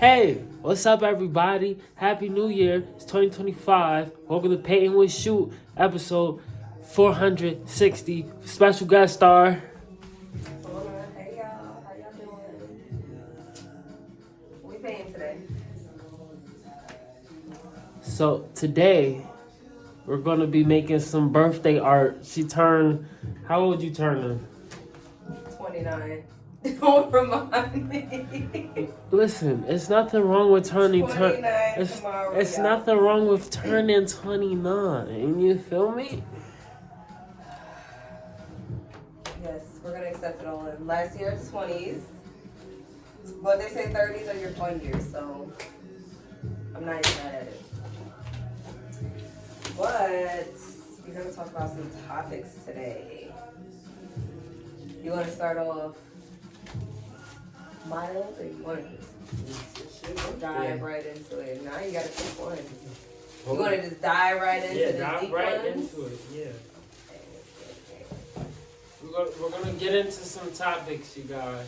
Hey, what's up, everybody? Happy New Year. It's 2025. Welcome to Peyton with Shoot, episode 460. Special guest star. Hold on. Hey, y'all. How y'all doing? We paying today. So, today, we're going to be making some birthday art. She turned, how old you turning? 29. Don't remind me. Listen, it's nothing wrong with turning 29 it's tomorrow, it's y'all. nothing wrong with turning 29. You feel me? Yes, we're going to accept it all in. Last year, 20s. But they say 30s are your fun years, so I'm not even mad at it. But we're going to talk about some topics today. You want to start off mild, or you want to just dive right into it? Now you got to pick one. You want to just dive right into the dive deep right ones? into it, yeah. We're gonna get into some topics, you guys.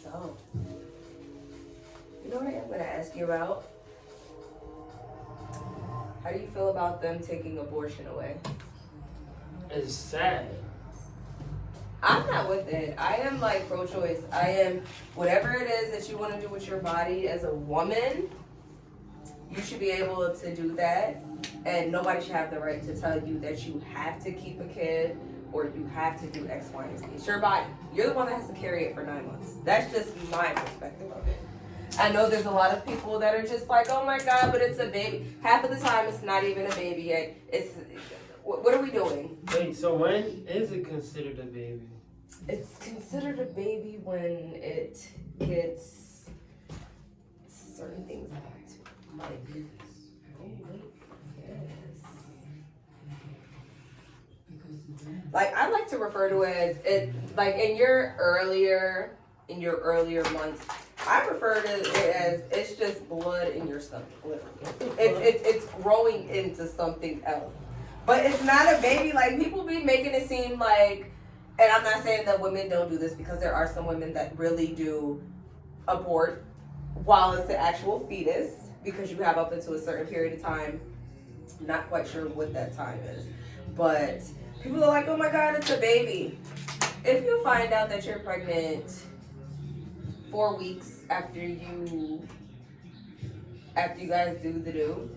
So, you know what I'm going to ask you about? How do you feel about them taking abortion away? It's sad. I'm not with it. I am like pro-choice. I am whatever it is that you want to do with your body as a woman. You should be able to do that, and nobody should have the right to tell you that you have to keep a kid or you have to do X, Y, and Z. It's your body. You're the one that has to carry it for 9 months. That's just my perspective of it. I know there's a lot of people that are just like, oh my God, but it's a baby. Half of the time, it's not even a baby yet. What are we doing? Wait, so when is it considered a baby? It's considered a baby when it gets certain things like like I like to refer to it as it like in your earlier months. I refer to it as it's just blood in your stomach. Literally, it's growing into something else. But it's not a baby. Like people be making it seem like. And I'm not saying that women don't do this because there are some women that really do abort while it's the actual fetus because you have up into a certain period of time. Not quite sure what that time is. But people are like, oh my God, it's a baby. If you find out that you're pregnant 4 weeks after you guys do the do,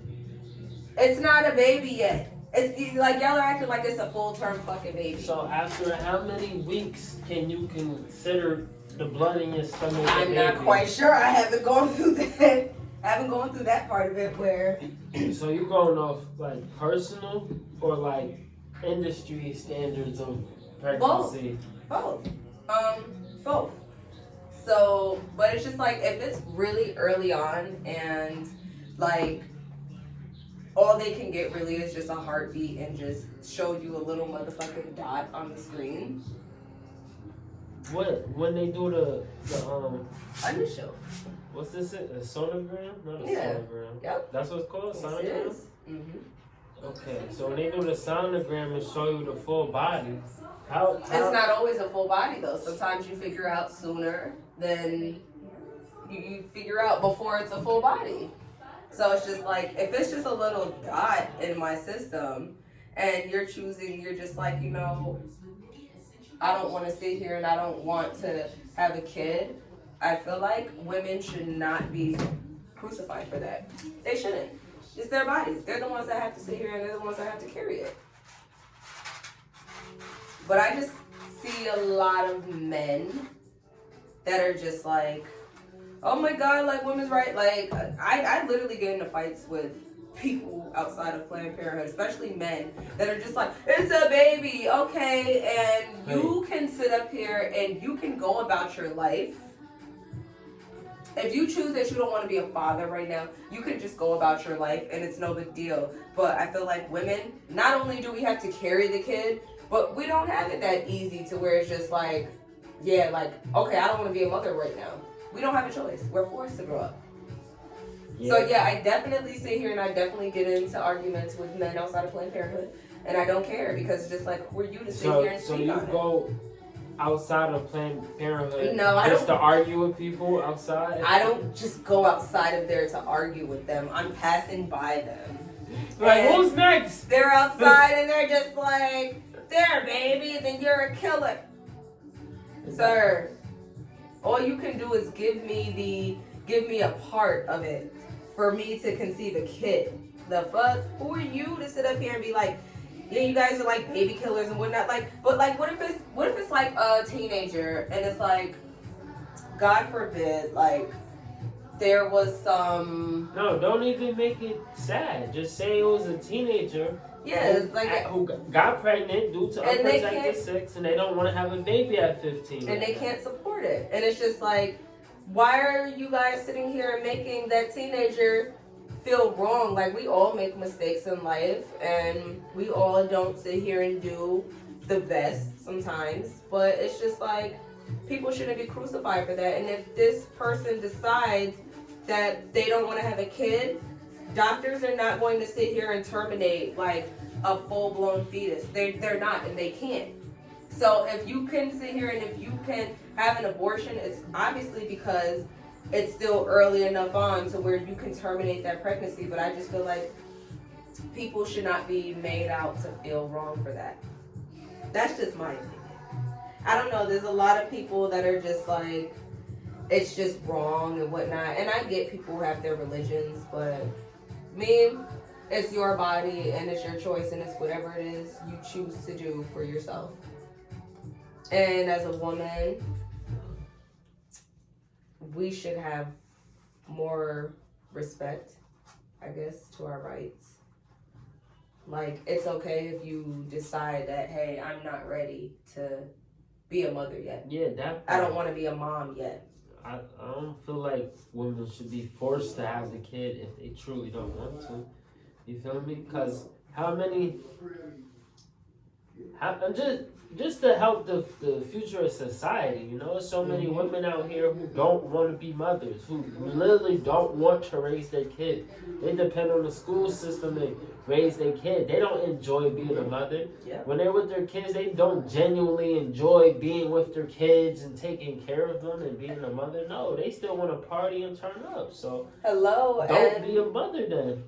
it's not a baby yet. It's like y'all are acting like it's a full-term fucking baby. So after how many weeks can you consider the blood in your stomach? I'm not quite sure. I haven't gone through that. I haven't gone through that part of it where. So you going off like personal or like industry standards of pregnancy? Both. Both. So, but it's just like if it's really early on and like. All they can get really is just a heartbeat and just show you a little motherfucking dot on the screen. What when they do the initial? What's this? A sonogram? Not a sonogram. Yep. That's what it's called. Yes, Sonogram. it is. Mm-hmm. Okay, so when they do the sonogram and show you the full body, how It's not always a full body though. Sometimes you figure out sooner than you figure out before it's a full body. So it's just like, if it's just a little dot in my system and you're just like, you know, I don't want to sit here and I don't want to have a kid. I feel like women should not be crucified for that. They shouldn't. It's their bodies. They're the ones that have to sit here and they're the ones that have to carry it. But I just see a lot of men that are just like, oh my God, like women's right. Like I literally get into fights with people outside of Planned Parenthood, especially men that are just like, it's a baby, okay, and you can sit up here and you can go about your life. If you choose that you don't want to be a father right now, you can just go about your life and it's no big deal. But I feel like women, not only do we have to carry the kid, but we don't have it that easy to where it's just like, yeah, like, okay, I don't want to be a mother right now. We don't have a choice. We're forced to grow up. Yeah. So yeah, I definitely sit here and I definitely get into arguments with men outside of Planned Parenthood, and I don't care because it's just like, who are you to sit here and speak on it? outside of Planned Parenthood No, I just don't. to argue with people outside? I don't just go outside of there to argue with them. I'm passing by them. Like, And who's next? they're outside and they're just like, there, baby, then you're a killer. Sir, all you can do is give me a part of it for me to conceive a kid. The fuck? Who are you to sit up here and be like, yeah, you guys are like baby killers and whatnot? Like, but like, what if it's like a teenager and it's like, God forbid, like, there was some. No, don't even make it sad. Just say it was a teenager. Yeah, like who got pregnant due to unprotected sex, and they don't want to have a baby at 15. And they can't support it. And it's just like, why are you guys sitting here and making that teenager feel wrong? Like, we all make mistakes in life, and we all don't sit here and do the best sometimes. But it's just like, people shouldn't be crucified for that. And if this person decides that they don't want to have a kid, doctors are not going to sit here and terminate like a full-blown fetus. They're not, and they can't. So if you can sit here and if you can have an abortion, it's obviously because it's still early enough on to where you can terminate that pregnancy. But I just feel like people should not be made out to feel wrong for that. That's just my opinion. I don't know. There's a lot of people that are just like, it's just wrong and whatnot. And I get people who have their religions, but me, it's your body and it's your choice and it's whatever it is you choose to do for yourself. And as a woman, we should have more respect, I guess, to our rights. Like, it's okay if you decide that, hey, I'm not ready to be a mother yet. Yeah, that. I don't want to be a mom yet. I don't feel like women should be forced to have the kid if they truly don't want to. You feel me? Because just to help the future of society, you know, so many women out here who don't want to be mothers, who literally don't want to raise their kid. They depend on the school system to raise their kid. They don't enjoy being a mother. Yeah. When they're with their kids, they don't genuinely enjoy being with their kids and taking care of them and being a mother. No, they still want to party and turn up. So don't be a mother then.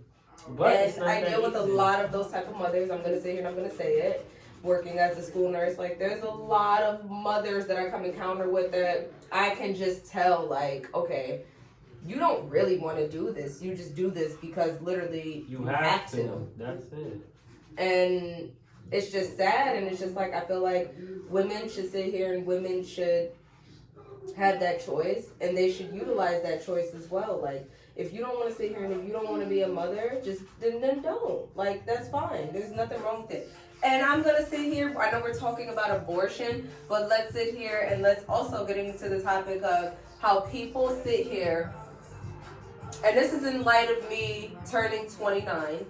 But and I deal with a lot of those type of mothers. I'm going to sit here and I'm going to say it. Working as a school nurse, like, there's a lot of mothers that I come encounter with that I can just tell, like, okay, you don't really want to do this. You just do this because literally you have to. That's it. And it's just sad, and it's just like, I feel like women should sit here and women should have that choice, and they should utilize that choice as well. Like, if you don't want to sit here and if you don't want to be a mother, just then don't. Like, that's fine. There's nothing wrong with it. And I'm going to sit here, I know we're talking about abortion, but let's sit here and let's also get into the topic of how people sit here, and this is in light of me turning 29.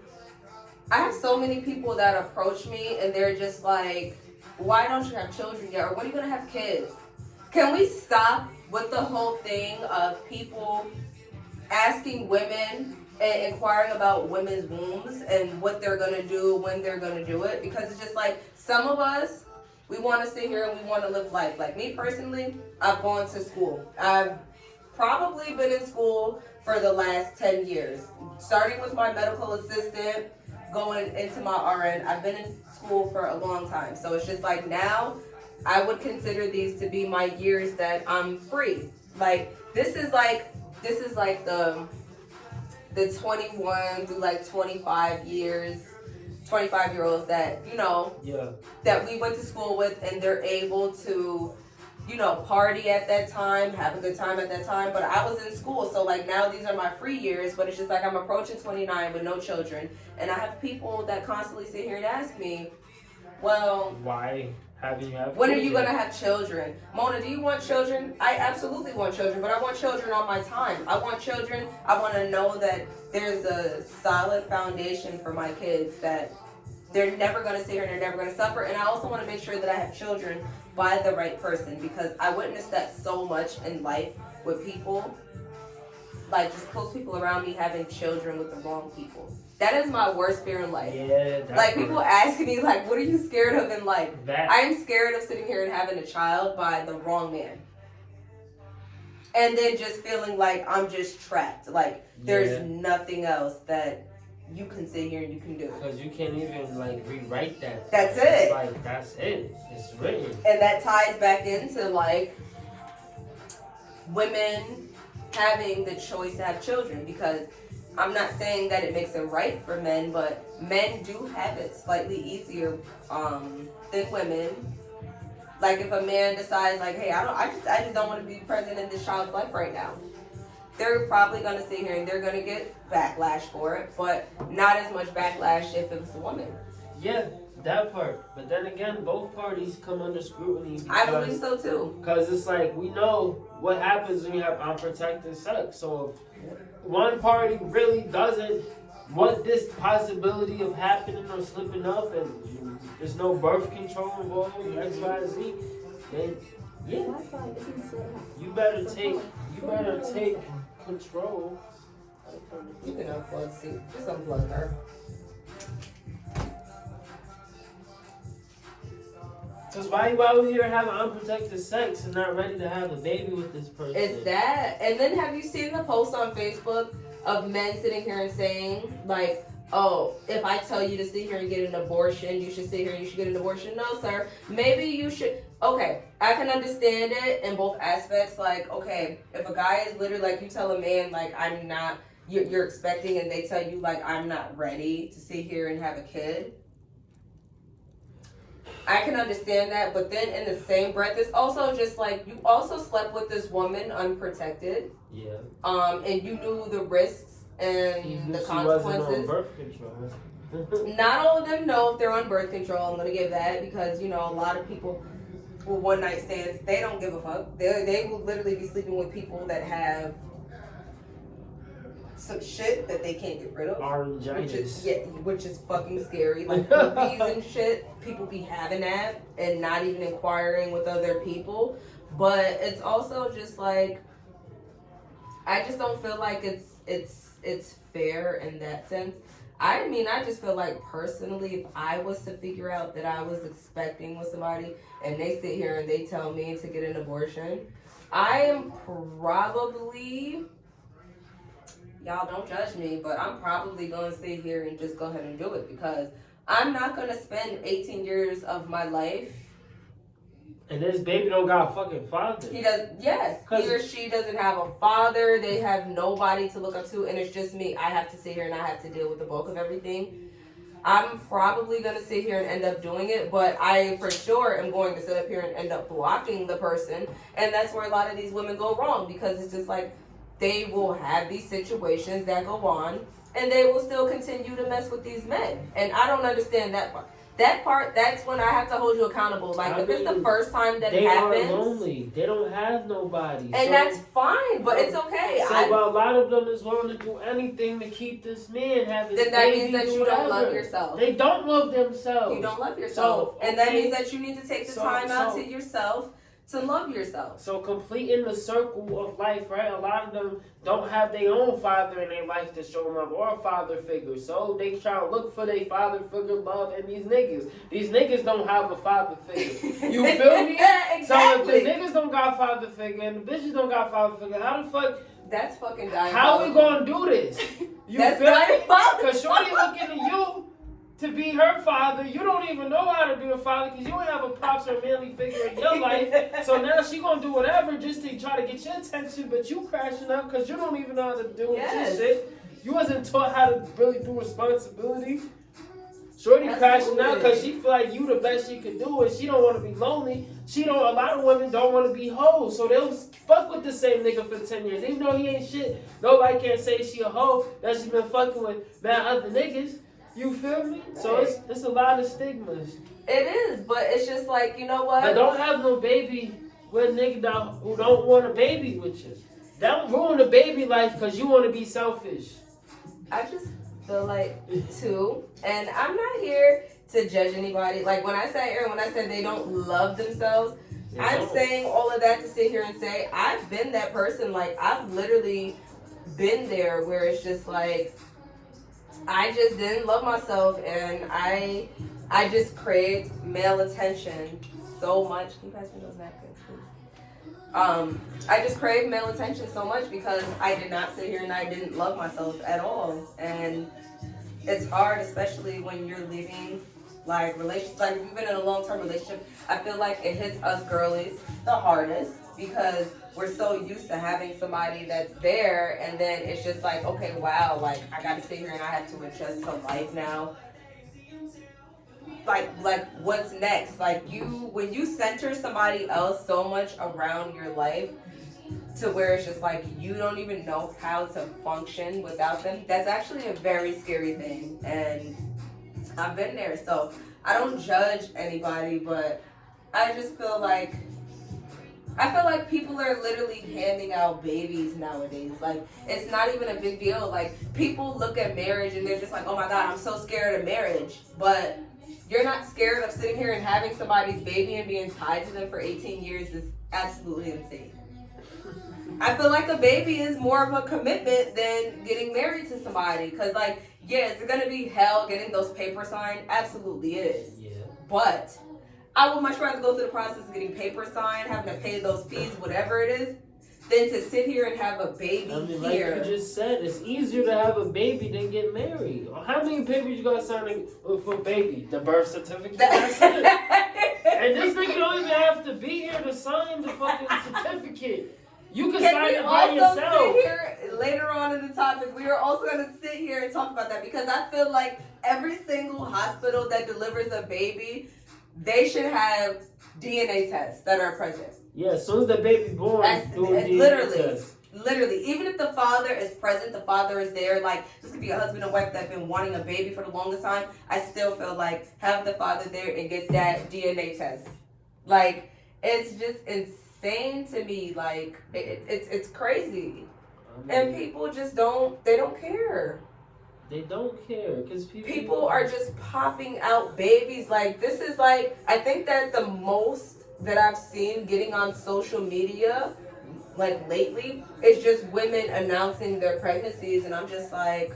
I have so many people that approach me and they're just like, why don't you have children yet? Or when are you going to have kids? Can we stop with the whole thing of people asking women and inquiring about women's wombs and what they're going to do, when they're going to do it? Because it's just like, some of us, we want to sit here and we want to live life. Like me personally, I've gone to school. I've probably been in school for the last 10 years. Starting with my medical assistant, going into my RN. I've been in school for a long time. So it's just like, now I would consider these to be my years that I'm free. Like, this is like the 21 through like 25 year-olds that, you know, that we went to school with, and they're able to, you know, party at that time, have a good time at that time. But I was in school, so like, now these are my free years, but it's just like, I'm approaching 29 with no children. And I have people that constantly sit here and ask me, well, why haven't you had when are you going to have children? Mona, do you want children? I absolutely want children, but I want children on my time. I want children. I want to know that there's a solid foundation for my kids, that they're never going to sit here and they're never going to suffer. And I also want to make sure that I have children by the right person, because I witnessed that so much in life with people, like just close people around me having children with the wrong people. That is my worst fear in life. Yeah, like people ask me, like, what are you scared of in life? That. I am scared of sitting here and having a child by the wrong man. And then just feeling like I'm just trapped. Like, there's nothing else that you can sit here and you can do. Because you can't even, like, rewrite that. That's it. It's like, that's it. It's written. And that ties back into, like, women having the choice to have children. Because I'm not saying that it makes it right for men, but men do have it slightly easier than women. Like, if a man decides, like, hey, I just don't want to be present in this child's life right now, they're probably going to sit here and they're going to get backlash for it, but not as much backlash if it's a woman. Yeah, that part. But then again, both parties come under scrutiny. I believe so, too. Because it's like, we know what happens when you have unprotected sex. So if one party really doesn't want this possibility of happening or slipping up, and there's no birth control involved, X, Y, Z, then yeah, you better take control. You can unplug, see, just unplug her. Because why you out here having unprotected sex and not ready to have a baby with this person? It's that. And then have you seen the post on Facebook of men sitting here and saying, like, oh, if I tell you to sit here and get an abortion, you should sit here and you should get an abortion? No, sir. Maybe you should. Okay, I can understand it in both aspects. Like, okay, if a guy is literally, like, you tell a man, like, I'm not, you're expecting, and they tell you, like, I'm not ready to sit here and have a kid. I can understand that, but then in the same breath, it's also just like, you also slept with this woman unprotected. Yeah. And you knew the risks and the consequences. Wasn't on birth control. Not all of them know if they're on birth control. I'm gonna give that, because, you know, a lot of people with one night stands, they don't give a fuck. They will literally be sleeping with people that have some shit that they can't get rid of. Which is fucking scary. Like herpes and shit, people be having that and not even inquiring with other people. But it's also just like, I just don't feel like it's fair in that sense. I mean, I just feel like personally, if I was to figure out that I was expecting with somebody and they sit here and they tell me to get an abortion, I am probably, y'all don't judge me, but I'm probably going to sit here and just go ahead and do it, because I'm not going to spend 18 years of my life. And this baby don't got a fucking father. He does, yes. He or she doesn't have a father. They have nobody to look up to, and it's just me. I have to sit here and I have to deal with the bulk of everything. I'm probably going to sit here and end up doing it, but I for sure am going to sit up here and end up blocking the person. And that's where a lot of these women go wrong, because it's just like, they will have these situations that go on, and they will still continue to mess with these men. And I don't understand that part. That part, that's when I have to hold you accountable. Like, if it's the first time that it happens. They are lonely. They don't have nobody. And that's fine, but it's okay. So a lot of them is willing to do anything to keep this man having. Then that means that you don't love yourself. They don't love themselves. You don't love yourself. And that means that you need to take the time out to yourself to love yourself. So completing the circle of life, right? A lot of them don't have their own father in their life to show them love, or a father figure. So they try to look for their father figure love in these niggas. These niggas don't have a father figure. You feel me? Exactly. So if the niggas don't got a father figure and the bitches don't got a father figure, how the fuck? That's fucking diabolical. How we gonna do this? You That's feel me? diabolical. Cause shorty looking at you to be her father. You don't even know how to be a father, because you don't have a pops or manly figure in your life. So now she gonna do whatever just to try to get your attention, but you crashing out because you don't even know how to do this shit. You wasn't taught how to really do responsibility. Shorty crashing out because she feel like you the best she could do, and she don't want to be lonely. A lot of women don't want to be hoes, so they'll fuck with the same nigga for 10 years. Even though he ain't shit, nobody can say she a hoe, that she been fucking with bad other niggas. You feel me? Right. So it's a lot of stigmas. It is, but it's just like, you know what? I don't have no baby with a nigga who don't want a baby with you. That will ruin the baby life because you want to be selfish. I just feel like, too, and I'm not here to judge anybody. Like, when I said they don't love themselves, I'm saying all of that to sit here and say, I've been that person. Like, I've literally been there where it's just like, I just didn't love myself, and I just craved male attention so much. Can you pass me those napkins, please? I just craved male attention so much because I did not sit here and I didn't love myself at all. And it's hard, especially when you're leaving like relationships. Like if you've been in a long-term relationship, I feel like it hits us girlies the hardest because we're so used to having somebody that's there, and then it's just like, okay, wow, like I got to sit here and I have to adjust to life now. Like what's next? Like when you center somebody else so much around your life to where it's just like you don't even know how to function without them, that's actually a very scary thing. And I've been there, so I don't judge anybody, but I just feel like people are literally handing out babies nowadays. Like, it's not even a big deal. Like, people look at marriage and they're just like, oh my God, I'm so scared of marriage. But you're not scared of sitting here and having somebody's baby and being tied to them for 18 years is absolutely insane. I feel like a baby is more of a commitment than getting married to somebody. Because, like, yeah, is it going to be hell getting those papers signed? Absolutely it is. Yeah. But I would much rather go through the process of getting papers signed, having to pay those fees, whatever it is, than to sit here and have a baby here. Like you just said, it's easier to have a baby than get married. How many papers you got to sign for baby? The birth certificate? That's it. And this nigga don't even have to be here to sign the fucking certificate. You can sign it by yourself. Sit here, later on in the topic, we are also going to sit here and talk about that because I feel like every single hospital that delivers a baby, they should have DNA tests that are present. Yeah, as soon as the baby born, doing DNA tests. Literally, even if the father is present, the father is there, like, this could be a husband and wife that have been wanting a baby for the longest time, I still feel like have the father there and get that DNA test. Like, it's just insane to me. Like, it's crazy. And people just don't care. They don't care because people are just popping out babies. Like, this is like, I think that the most that I've seen getting on social media, like lately, is just women announcing their pregnancies, and I'm just like,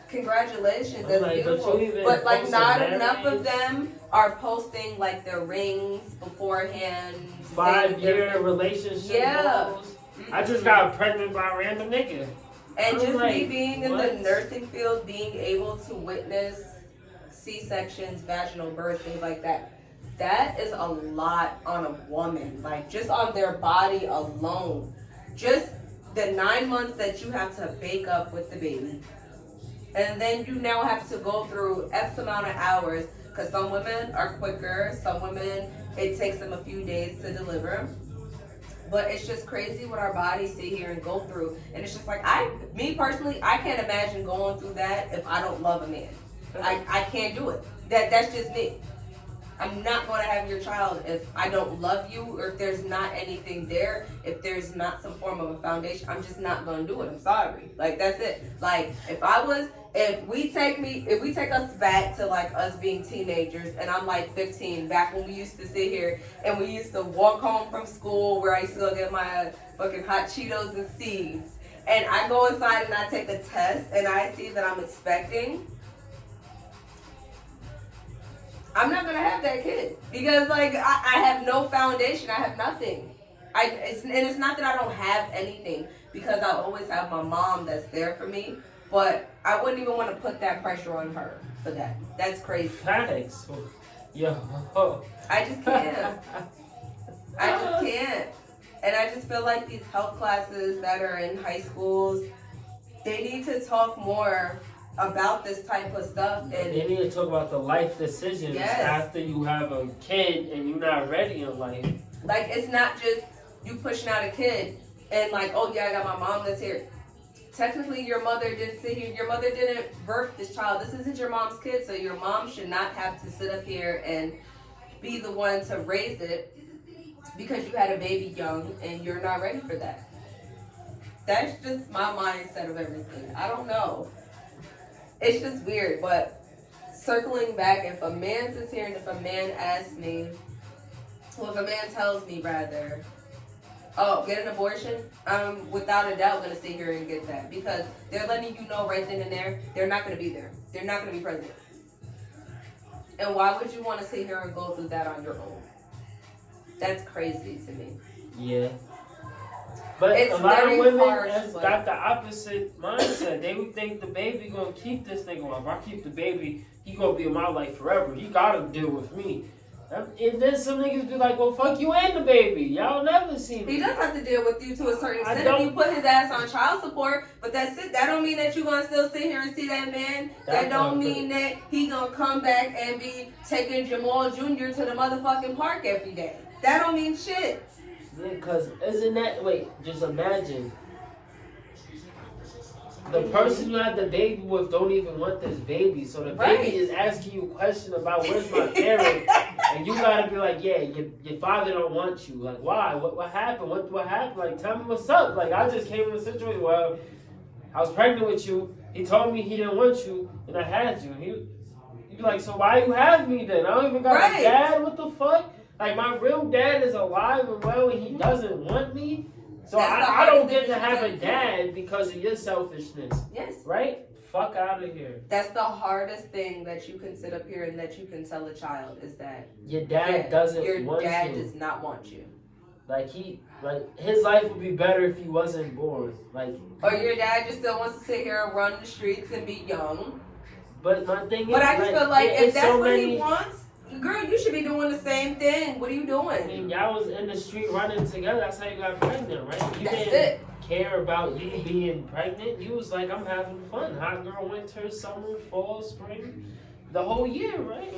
congratulations, that's like, beautiful. But like, not enough of them are posting like their rings beforehand. 5-year relationship. Yeah. I just got pregnant by a random nigga. And just like, me being in the nursing field, being able to witness C-sections, vaginal birth, things like that, that is a lot on a woman. Like, just on their body alone. Just the 9 months that you have to bake up with the baby. And then you now have to go through X amount of hours, because some women are quicker, some women, it takes them a few days to deliver. But it's just crazy what our bodies sit here and go through. And it's just like, me personally, I can't imagine going through that if I don't love a man. I can't do it. That's just me. I'm not going to have your child if I don't love you, or if there's not anything there, if there's not some form of a foundation. I'm just not going to do it. I'm sorry. Like, that's it. Like, if we take us back to like us being teenagers, and I'm like 15, back when we used to sit here and we used to walk home from school, where I used to go get my fucking hot Cheetos and seeds, and I go inside and I take a test and I see that I'm expecting, I'm not gonna have that kid because like I have no foundation. I have nothing. It's not that I don't have anything, because I always have my mom that's there for me. But I wouldn't even want to put that pressure on her for that. That's crazy. Thanks. Yo. I just can't. I just can't. And I just feel like these health classes that are in high schools, they need to talk more about this type of stuff. And they need to talk about the life decisions after you have a kid and you're not ready in life. Like, it's not just you pushing out a kid and like, oh yeah, I got my mom that's here. Technically, your mother didn't sit here. Your mother didn't birth this child. This isn't your mom's kid, so your mom should not have to sit up here and be the one to raise it because you had a baby young and you're not ready for that. That's just my mindset of everything. I don't know. It's just weird, but circling back, if a man sits here and if a man asks me, well, if a man tells me rather, Oh, get an abortion? I'm without a doubt gonna sit here and get that because they're letting you know right then and there they're not gonna be there. They're not gonna be present. And why would you want to sit here and go through that on your own? That's crazy to me. Yeah. But It's a lot of very women harsh, has but- got the opposite mindset. They would think the baby gonna keep this nigga. Well, if I keep the baby, he gonna be in my life forever. He gotta deal with me. And then some niggas be like, well, fuck you and the baby. Y'all never see me. He does have to deal with you to a certain I extent. don't- If you put his ass on child support, but that's it. That don't mean that you gonna still sit here and see that man. That don't mean that he gonna come back and be taking Jamal Jr. to the motherfucking park every day. That don't mean shit. Yeah, cause isn't that, wait, just imagine. The person you had the baby with don't even want this baby. So the Right. baby is asking you a question about where's my parent. And you gotta be like, yeah, your father don't want you. Like, why? What happened? What happened? Like, tell me what's up. Like, I just came in a situation where I was pregnant with you. He told me he didn't want you, and I had you. He'd be like, so why you have me then? I don't even got Right. a dad. What the fuck? Like, my real dad is alive and well, and he doesn't want me. So That's the I don't hardest get thing to you have can a do. dad because of your selfishness, Yes. right? Fuck out of here. That's the hardest thing that you can sit up here and that you can tell a child is that Your dad doesn't your want dad you. does not want you. Like his life would be better if he wasn't born. Like, Or your dad just still wants to sit here and run the streets and be young. but my thing is, But I just feel like yeah, if it's that's so what many, he wants, girl, you should be doing the same thing. What are you I doing? mean, y'all was in the street running together. That's how you got pregnant, right? You That's didn't it. care about you being pregnant. You was like, I'm having fun. Hot girl, winter, summer, fall, spring, the whole year, right?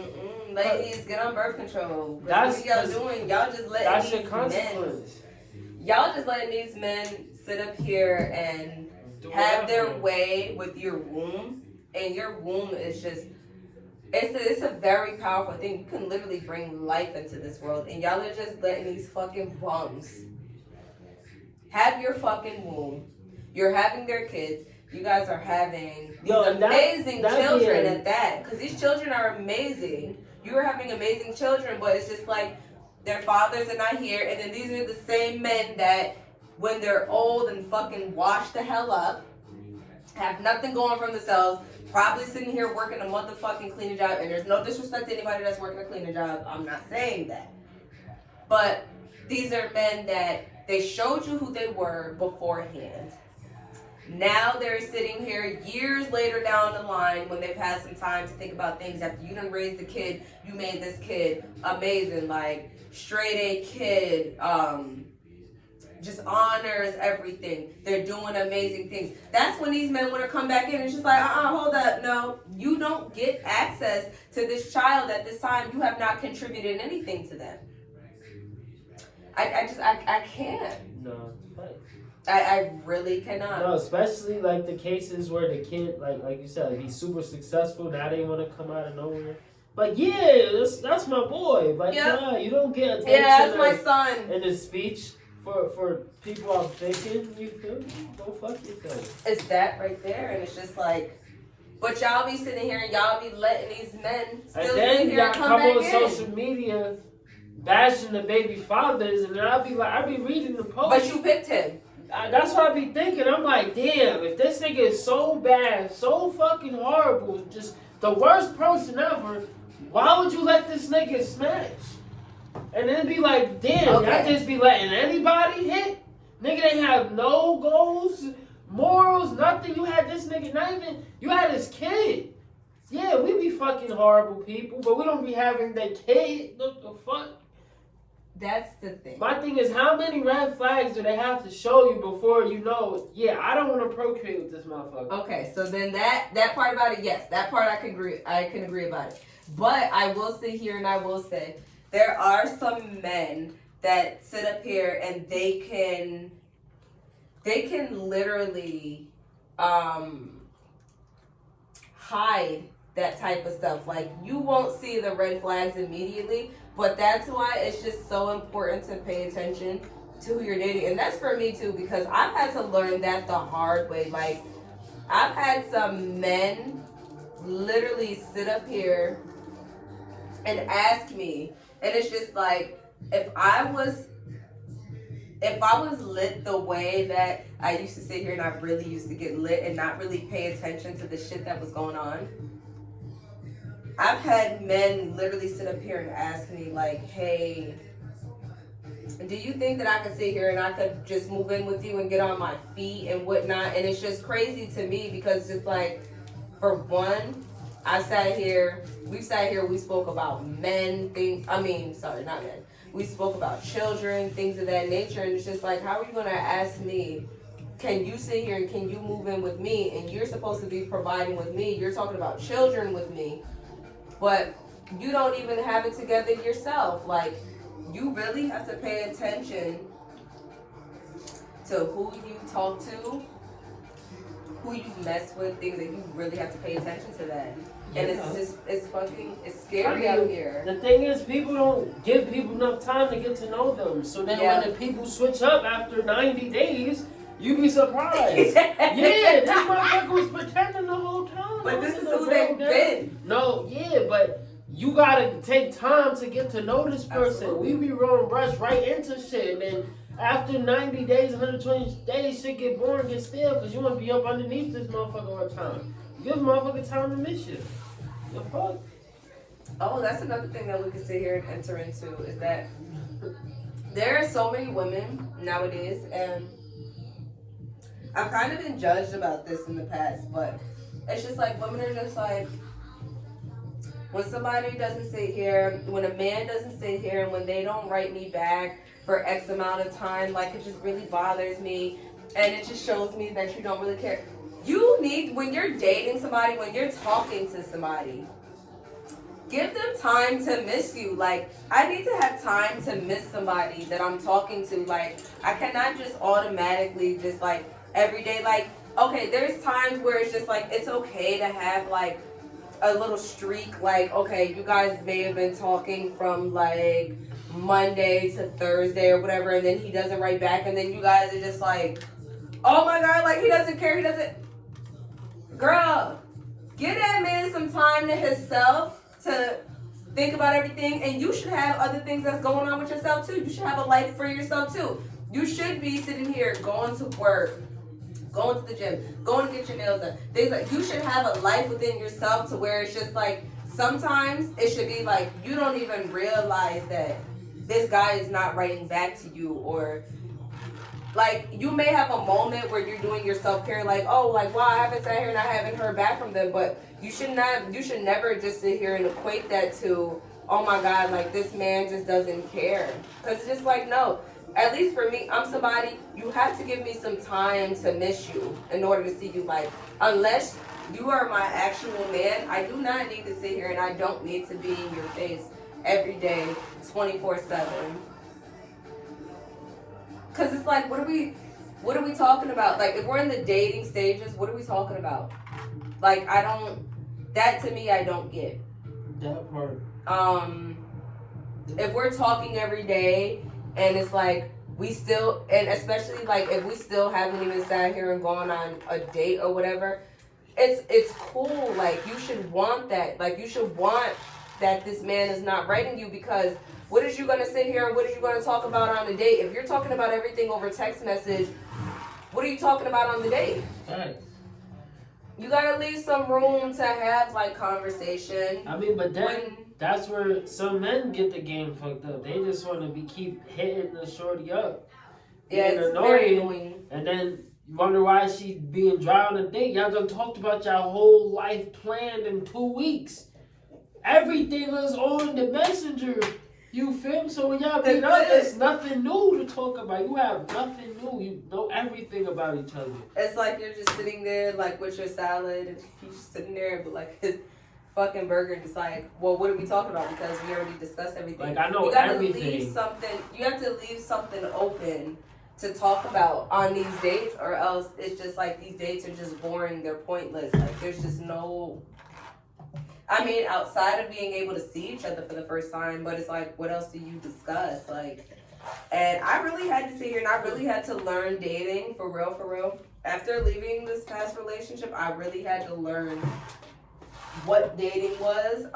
Ladies, get on birth control. That's- What y'all doing? Y'all just letting That's your these consequence. men. Y'all just letting these men sit up here and Do have their whatever. way with your womb, and your womb is just. It's a very powerful thing. You can literally bring life into this world, and y'all are just letting these fucking bums have your fucking womb. You're having their kids. You guys are having these amazing children at that, because these children are amazing. You are having amazing children, but it's just like their fathers are not here, and then these are the same men that, when they're old and fucking washed the hell up, have nothing going for themselves. Probably sitting here working a motherfucking cleaning job, and there's no disrespect to anybody that's working a cleaning job. I'm not saying that. But these are men that they showed you who they were beforehand. Now they're sitting here years later down the line when they've had some time to think about things after you done raised the kid, you made this kid amazing, like straight A kid, just honors everything. They're doing amazing things. That's when these men want to come back in and it's just like, hold up. No, you don't get access to this child at this time. You have not contributed anything to them. I can't. No, it's fine. I really cannot. No, especially like the cases where the kid, like you said, be super successful. Now they want to come out of nowhere. Like, yeah, that's my boy. Like, Yep. nah, you don't get attention. Yeah, that's my son. In the speech for people I'm thinking, you feel me? Go fuck yourself. It's that right there, and it's just like, but y'all be sitting here and y'all be letting these men still And sit then here y'all and come come back on in. social media bashing the baby fathers, and then I be reading the post. But you picked him. That's what I be thinking. I'm like, damn, if this nigga is so bad, so fucking horrible, just the worst person ever, why would you let this nigga smash? And then be like, damn, Okay. y'all just be letting anybody hit? Nigga didn't have no goals, morals, nothing. You had this nigga, not even, you had his kid. Yeah, we be fucking horrible people, but we don't be having that kid. What the fuck? That's the thing. My thing is, how many red flags do they have to show you before you know, yeah, I don't want to procreate with this motherfucker? Okay, so then that part about it, yes, that part I can agree about it. But I will sit here and I will say, there are some men that sit up here and they can literally hide that type of stuff. Like, you won't see the red flags immediately, but that's why it's just so important to pay attention to who you're dating. And that's for me too, because I've had to learn that the hard way. Like, I've had some men literally sit up here and ask me, and it's just like, if I was if I was lit the way that I used to sit here and I really used to get lit and not really pay attention to the shit that was going on, I've had men literally sit up here and ask me like, hey, do you think that I could sit here and I could just move in with you and get on my feet and whatnot? And it's just crazy to me because just like, for one, we sat here, we spoke about men, not men. We spoke about children, things of that nature. And it's just like, how are you going to ask me, can you sit here and can you move in with me? And you're supposed to be providing with me. You're talking about children with me. But you don't even have it together yourself. Like, you really have to pay attention to who you talk to, who you mess with, things that you really have to pay attention to that. Yeah. And it's scary out here. The thing is, people don't give people enough time to get to know them. So then when the people switch up after 90 days, you be surprised. Yeah, this motherfucker was pretending the whole time. But this is who they've been. No, yeah, but you gotta take time to get to know this person. Absolutely. We be rolling brush right into shit, and then after 90 days, 120 days, shit get boring, get stale, because you want to be up underneath this motherfucker all the time. Give a motherfucker time to miss you. The fuck? Oh, that's another thing that we can sit here and enter into, is that there are so many women nowadays, and I've kind of been judged about this in the past, but it's just like, women are just like, when somebody doesn't sit here, when a man doesn't sit here, and when they don't write me back for X amount of time, like, it just really bothers me, and it just shows me that you don't really care. You need, when you're dating somebody, when you're talking to somebody, give them time to miss you. Like, I need to have time to miss somebody that I'm talking to. Like, I cannot just automatically just, like, every day, like, okay, there's times where it's just, like, it's okay to have, like, a little streak, like, okay, you guys may have been talking from, like, Monday to Thursday or whatever, and then he doesn't write back, and then you guys are just like, oh my God, like, he doesn't care, he doesn't. Girl, give that man some time to himself to think about everything, and you should have other things that's going on with yourself too. You should have a life for yourself too. You should be sitting here going to work, going to the gym, going to get your nails done. Things like, you should have a life within yourself to where it's just like, sometimes it should be like, you don't even realize that this guy is not writing back to you, or like, you may have a moment where you're doing your self-care, like, oh, like, wow, I haven't sat here and I haven't heard back from them, but you should never just sit here and equate that to, oh my God, like, this man just doesn't care. Because it's just like, no, at least for me, I'm somebody, you have to give me some time to miss you in order to see you. Like, unless you are my actual man, I do not need to sit here, and I don't need to be in your face every day, 24/7. Because it's like, what are we talking about? Like, if we're in the dating stages, what are we talking about? Like, that to me, I don't get. That part. If we're talking every day, and it's like, we still, and especially like, if we still haven't even sat here and gone on a date or whatever, it's cool. Like, you should want that. Like, you should want that this man is not writing you, because what is you going to sit here and what is you going to talk about on the date? If you're talking about everything over text message, what are you talking about on the date? Right. You got to leave some room to have, like, conversation. I mean, but then that's where some men get the game fucked up. They just want to keep hitting the shorty up. Yeah, it's very annoying. And then you wonder why she being dry on a date. Y'all done talked about your whole life planned in 2 weeks. Everything was on the messenger. You feel me? So when y'all meet up, there's nothing new to talk about. You have nothing new. You know everything about each other. It's like you're just sitting there, like, with your salad, and you're just sitting there, but, like, his fucking burger, and it's like, well, what are we talking about? Because we already discussed everything. Like, I know you gotta everything. You have to leave something open to talk about on these dates, or else it's just like, these dates are just boring. They're pointless. Like, there's just no... I mean, outside of being able to see each other for the first time, but it's like, what else do you discuss? Like, and I really had to sit here and I really had to learn dating for real. After leaving this past relationship, I really had to learn what dating was.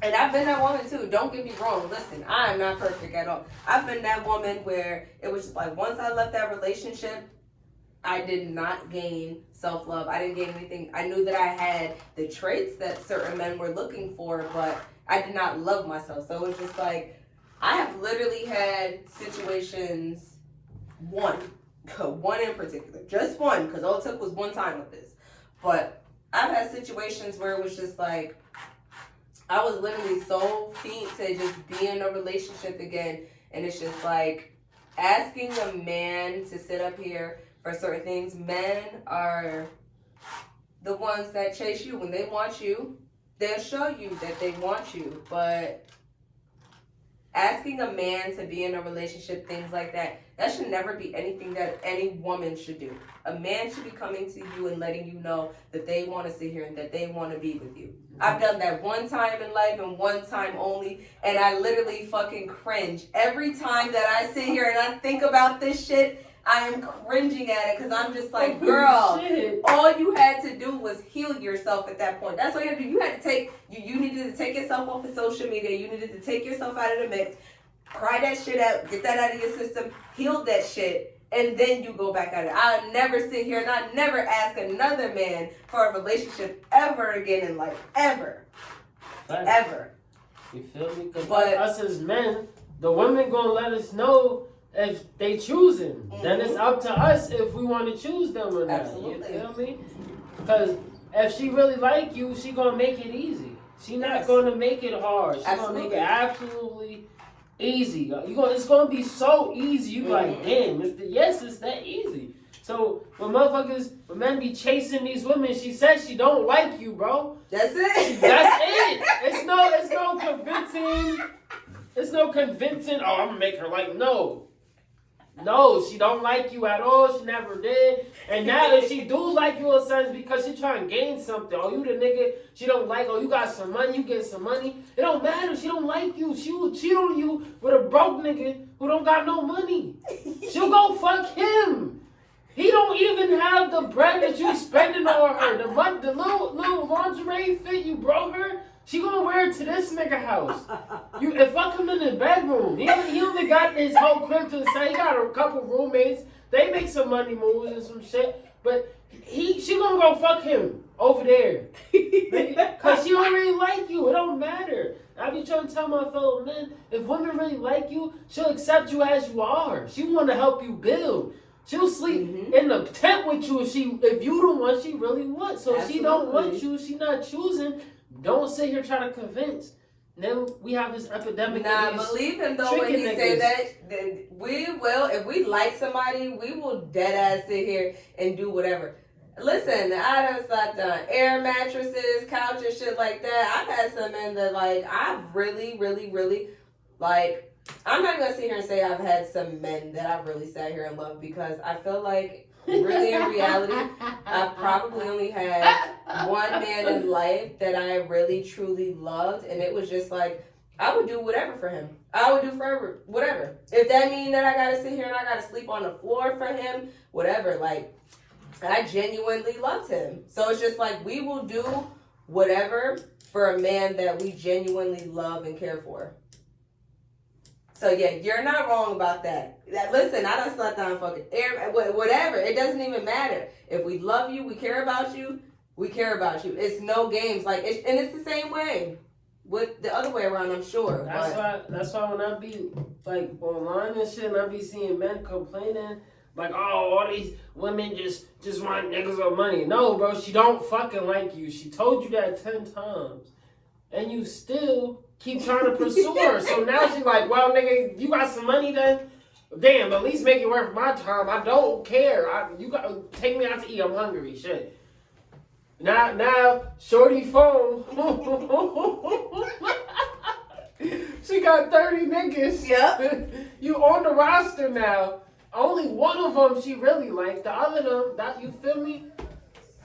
And I've been that woman too. Don't get me wrong. Listen, I am not perfect at all. I've been that woman where it was just like once I left that relationship, I did not gain self-love. I didn't gain anything. I knew that I had the traits that certain men were looking for, but I did not love myself. So it was just like, I have literally had situations, one in particular, just one, because all it took was one time with this. But I've had situations where it was just like, I was literally so fiend to just be in a relationship again. And it's just like asking a man to sit up here for certain things. Men are the ones that chase you. When they want you, they'll show you that they want you. But asking a man to be in a relationship, things like that, that should never be anything that any woman should do. A man should be coming to you and letting you know that they want to sit here and that they want to be with you. I've done that one time in life and one time only, and I literally fucking cringe. Every time that I sit here and I think about this shit, I am cringing at it because I'm just like, girl, all you had to do was heal yourself at that point. That's all you had to do. You had to take, you needed to take yourself off of social media. You needed to take yourself out of the mix, cry that shit out, get that out of your system, heal that shit, and then you go back at it. I'll never sit here and I'll never ask another man for a relationship ever again in life. Ever. Ever. You feel me? Because us as men, the women gonna let us know if they choosing. Mm-hmm. Then it's up to us if we want to choose them or not. Absolutely. You feel me? Because if she really like you, she gonna make it easy. She not gonna make it hard. She gonna make it absolutely easy. It's gonna be so easy. You like, damn, it's that easy. So when men be chasing these women, she says she don't like you, bro. That's it. That's it. It's no convincing. It's no convincing. Oh, I'm gonna make her like No, she don't like you at all. She never did. And now if she do like you or something, because she trying to gain something. Oh, you the nigga she don't like. Oh, you got some money. You get some money. It don't matter. She don't like you. She will cheat on you with a broke nigga who don't got no money. She'll go fuck him. He don't even have the bread that you spending on her. The little lingerie fit you brought her. She gonna wear it to this nigga house. If I come in the bedroom, he only got his whole crib to himself. He got a couple roommates. They make some money moves and some shit. But she gonna go fuck him over there. Cause she don't really like you. It don't matter. I be trying to tell my fellow men, if women really like you, she'll accept you as you are. She wanna help you build. She'll sleep in the tent with you if you the one she really wants. So if she don't want you, she not choosing. Don't sit here trying to convince. Then we have this epidemic. Nah, believe him though when he say that we will, if we like somebody, we will dead ass sit here and do whatever. Listen, I done slept on air mattresses, couches, shit like that. I've had some men that like, I really, really, really like. I'm not gonna sit here and say I've had some men that I've really sat here and loved, because I feel like really in reality, I've probably only had one man in life that I really truly loved, and it was just like, I would do whatever for him. I would do forever, whatever. If that means that I gotta sit here and I gotta sleep on the floor for him, whatever. Like, I genuinely loved him. So it's just like, we will do whatever for a man that we genuinely love and care for. So yeah, you're not wrong about that. Listen, I done slept on fucking air, whatever. It doesn't even matter. If we love you, we care about you, we care about you. It's no games. Like, and it's the same way with the other way around, I'm sure. That's why when I be like online and shit, and I be seeing men complaining like, oh, all these women just want niggas with money. No, bro, she don't fucking like you. She told you that 10 times, and you still keep trying to pursue her. So now she's like, well, nigga, you got some money then? Damn, at least make it worth my time. I don't care. You got to take me out to eat. I'm hungry. Shit. Now, shorty phone. She got 30 niggas. Yep. You on the roster now. Only one of them she really liked. The other them, that, you feel me?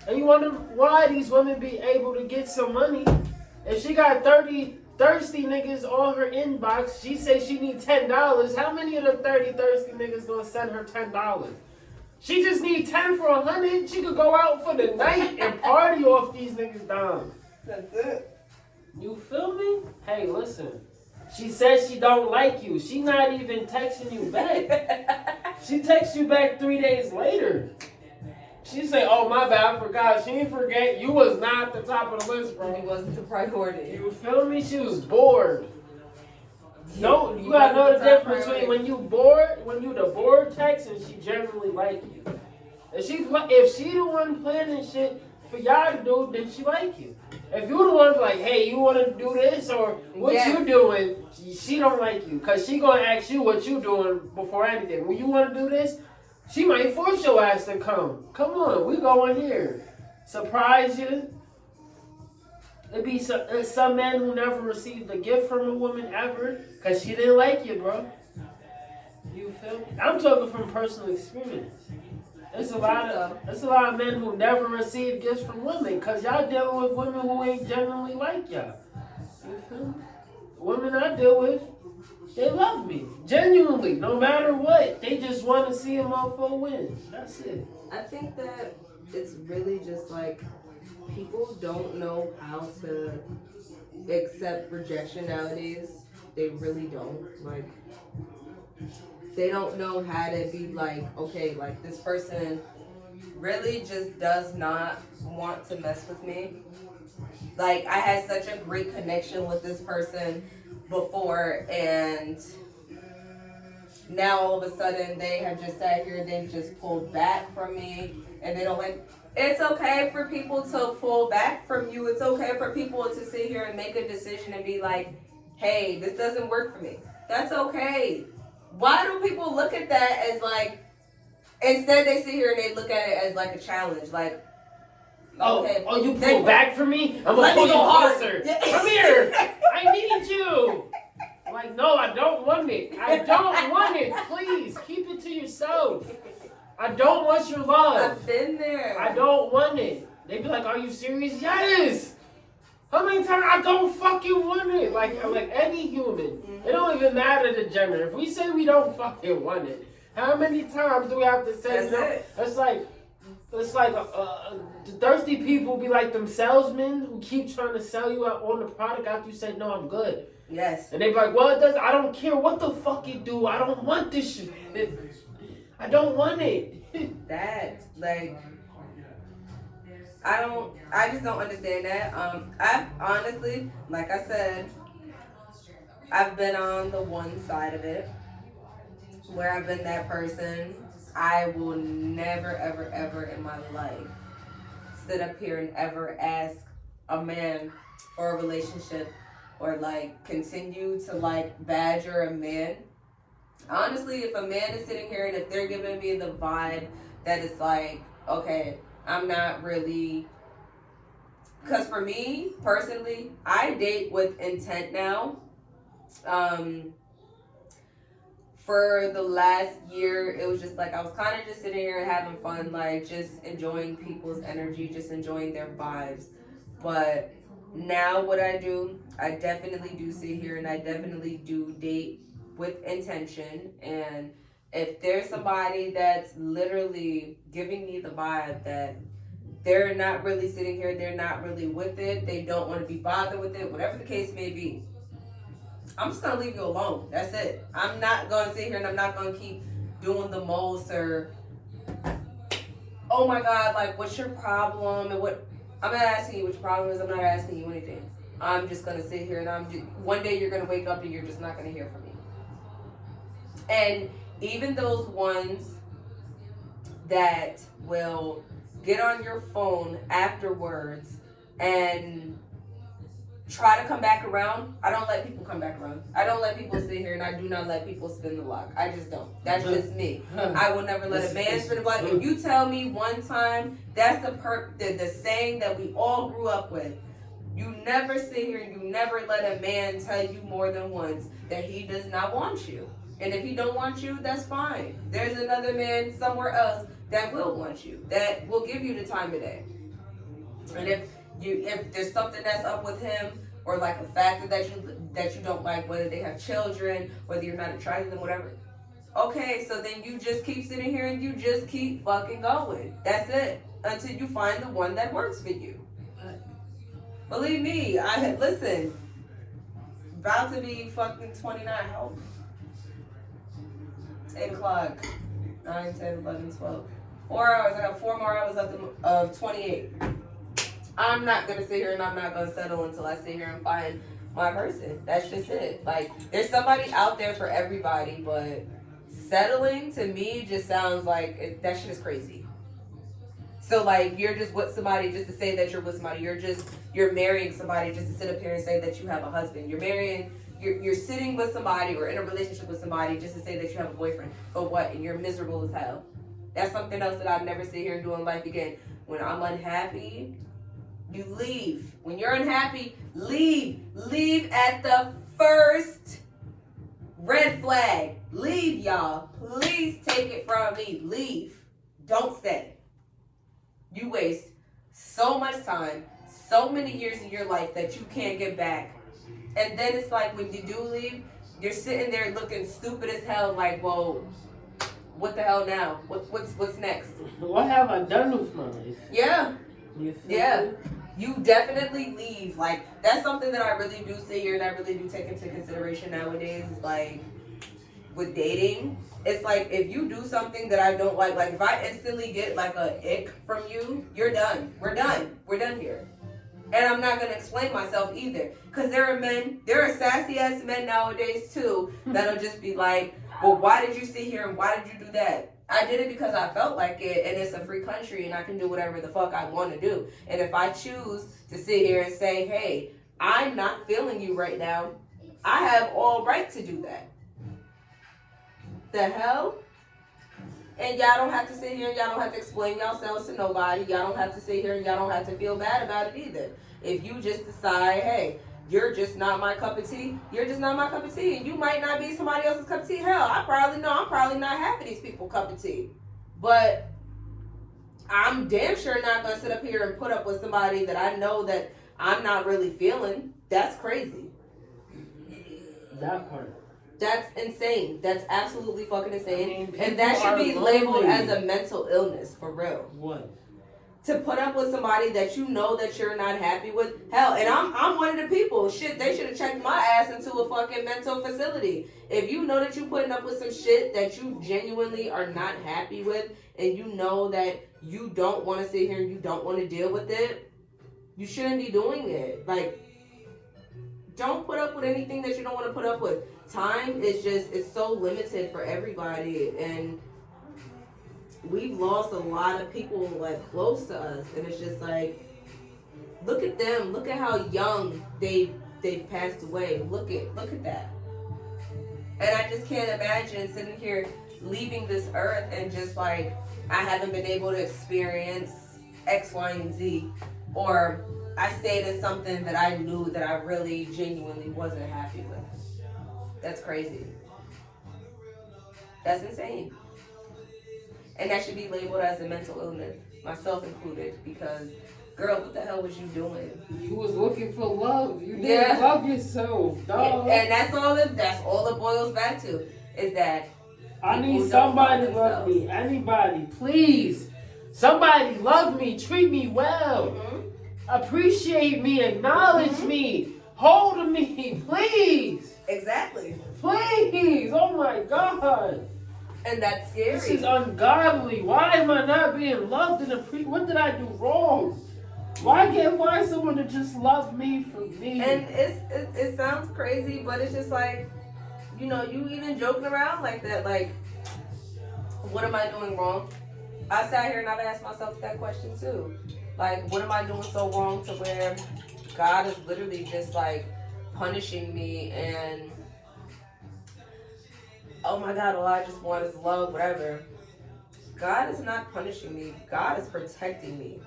And you wonder why these women be able to get some money. If she got 30 thirsty niggas on her inbox, she say she need $10. How many of them 30 thirsty niggas gonna send her $10? She just need 10 for 100. She could go out for the night and party off these niggas down. That's it. You feel me? Hey, listen. She says she don't like you. She not even texting you back. She texts you back 3 days later. She say, "Oh my bad, I forgot." She didn't forget. You was not the top of the list, bro. It wasn't the priority. You feel me? She was bored. No, you gotta know the difference between when you bored, when you the bored text, and she genuinely like you. If she the one planning shit for y'all to do, then she like you. If you the one like, hey, you want to do this or what you doing, she don't like you, cause she gonna ask you what you doing before anything. When you want to do this, she might force your ass to come. Come on, we going here. Surprise you. It be some men who never received a gift from a woman ever, cause she didn't like you, bro. You feel me? I'm talking from personal experience. There's a lot of men who never receive gifts from women, cause y'all dealing with women who ain't genuinely like y'all. You feel me? Women I deal with, they love me genuinely, no matter what. They just want to see a motherfucker win. That's it. I think that it's really just like people don't know how to accept rejection nowadays. They really don't. Like, they don't know how to be like, okay, like this person really just does not want to mess with me. Like, I had such a great connection with this person before, and now all of a sudden they have just sat here and they've just pulled back from me, and they don't like. It's okay for people to pull back from you. It's okay for people to sit here and make a decision and be like, hey, this doesn't work for me. That's okay. Why do people look at that as like, instead they sit here and they look at it as like a challenge, like, okay, you pull back from me? I'm gonna pull you closer. Come here. I need you. Like, no, I don't want it. I don't want it. Please, keep it to yourself. I don't want your love. I've been there. I don't want it. They be like, are you serious? Yes. How many times I don't fucking want it? Like any human. It don't even matter the gender. If we say we don't fucking want it, how many times do we have to say no? It's like the thirsty people be like them salesmen who keep trying to sell you out on the product after you say, no, I'm good. Yes. And they be like, well, it does. I don't care what the fuck you do. I don't want this shit. I don't want it. That, like, I just don't understand that. I've honestly, like I said, I've been on the one side of it where I've been that person. I will never, ever, ever in my life sit up here and ever ask a man for a relationship or like continue to like badger a man. Honestly, if a man is sitting here and if they're giving me the vibe that it's like, okay, I'm not really, because for me personally, I date with intent now. For the last year, it was just like I was kind of just sitting here and having fun, like just enjoying people's energy, just enjoying their vibes. But now what I do, I definitely do sit here and I definitely do date with intention. And if there's somebody that's literally giving me the vibe that they're not really sitting here, they're not really with it, they don't want to be bothered with it, whatever the case may be, I'm just going to leave you alone. That's it. I'm not going to sit here and I'm not going to keep doing the most or, oh my God, like, what's your problem? And what, I'm not asking you what your problem is. I'm not asking you anything. I'm just going to sit here and one day you're going to wake up and you're just not going to hear from me. And even those ones that will get on your phone afterwards and try to come back around, I don't let people come back around. I don't let people sit here and I do not let people spin the block. I just don't. That's just me. I will never let a man spin the block. If you tell me one time, that's the saying that we all grew up with. You never sit here and you never let a man tell you more than once that he does not want you. And if he don't want you, that's fine. There's another man somewhere else that will want you, that will give you the time of day. And if there's something that's up with him, or like a factor that you don't like, whether they have children, whether you're not attracted to them, whatever. Okay, so then you just keep sitting here and you just keep fucking going. That's it. Until you find the one that works for you. Believe me, listen. About to be fucking 29. How? 8 o'clock. 9, 10, 11, 12. 4 hours. I got 4 more hours of 28. I'm not gonna sit here and I'm not gonna settle until I sit here and find my person. That's just it. Like, there's somebody out there for everybody, but settling to me just sounds like that shit is crazy. So like, you're just with somebody just to say that you're with somebody. You're marrying somebody just to sit up here and say that you have a husband. You're sitting with somebody or in a relationship with somebody just to say that you have a boyfriend. But what? And you're miserable as hell. That's something else that I'd never sit here and do in life again. When I'm unhappy, you leave. When you're unhappy, leave. Leave at the first red flag. Leave, y'all. Please take it from me. Leave. Don't stay. You waste so much time, so many years of your life that you can't get back. And then it's like when you do leave, you're sitting there looking stupid as hell like, well, what the hell now? What's next? What have I done with my life? Yeah. Yeah. Me? You definitely leave. Like, that's something that I really do sit here and I really do take into consideration nowadays. Is like, with dating, it's like if you do something that I don't like if I instantly get like a ick from you, you're done. We're done here. And I'm not gonna explain myself either. Cause there are sassy ass men nowadays too that'll just be like, well, why did you sit here and why did you do that? I did it because I felt like it, and it's a free country and I can do whatever the fuck I want to do. And if I choose to sit here and say, hey, I'm not feeling you right now, I have all right to do that. The hell? And y'all don't have to sit here and y'all don't have to explain yourselves to nobody. Y'all don't have to sit here and y'all don't have to feel bad about it either. If you just decide, hey, you're just not my cup of tea, you're just not my cup of tea. And you might not be somebody else's cup of tea. Hell, I'm probably not half of these people's cup of tea. But I'm damn sure not going to sit up here and put up with somebody that I know that I'm not really feeling. That's crazy. That part. That's insane. That's absolutely fucking insane. I mean, and that should be labeled as a mental illness, for real. What? To put up with somebody that you know that you're not happy with. Hell, and I'm one of the people. Shit, they should have checked my ass into a fucking mental facility. If you know that you're putting up with some shit that you genuinely are not happy with, and you know that you don't want to sit here and you don't want to deal with it, you shouldn't be doing it. Like, don't put up with anything that you don't want to put up with. Time is it's so limited for everybody, and we've lost a lot of people like close to us, and it's just like, look at them, look at how young they've passed away. Look at that. And I just can't imagine sitting here leaving this earth and just like, I haven't been able to experience X, Y, and Z, or I stayed in something that I knew that I really genuinely wasn't happy with. That's crazy. That's insane. And that should be labeled as a mental illness, myself included, because, girl, what the hell was you doing? You was looking for love. You didn't love yourself, dog. And that's all it boils back to, is that I need somebody to love me. Anybody, please. Somebody love me. Treat me well. Mm-hmm. Appreciate me. Acknowledge me. Hold me, please. Exactly. Please. Oh my God. And that's scary. This is ungodly. Why am I not being loved and appreciated? What did I do wrong? Why can't I find someone to just love me for me? And it sounds crazy, but it's just like, you know, you even joking around like that, like, what am I doing wrong? I sat here and I've asked myself that question too. Like, what am I doing so wrong to where God is literally just like punishing me, and oh my God, all I just want is love, whatever. God is not punishing me. God is protecting me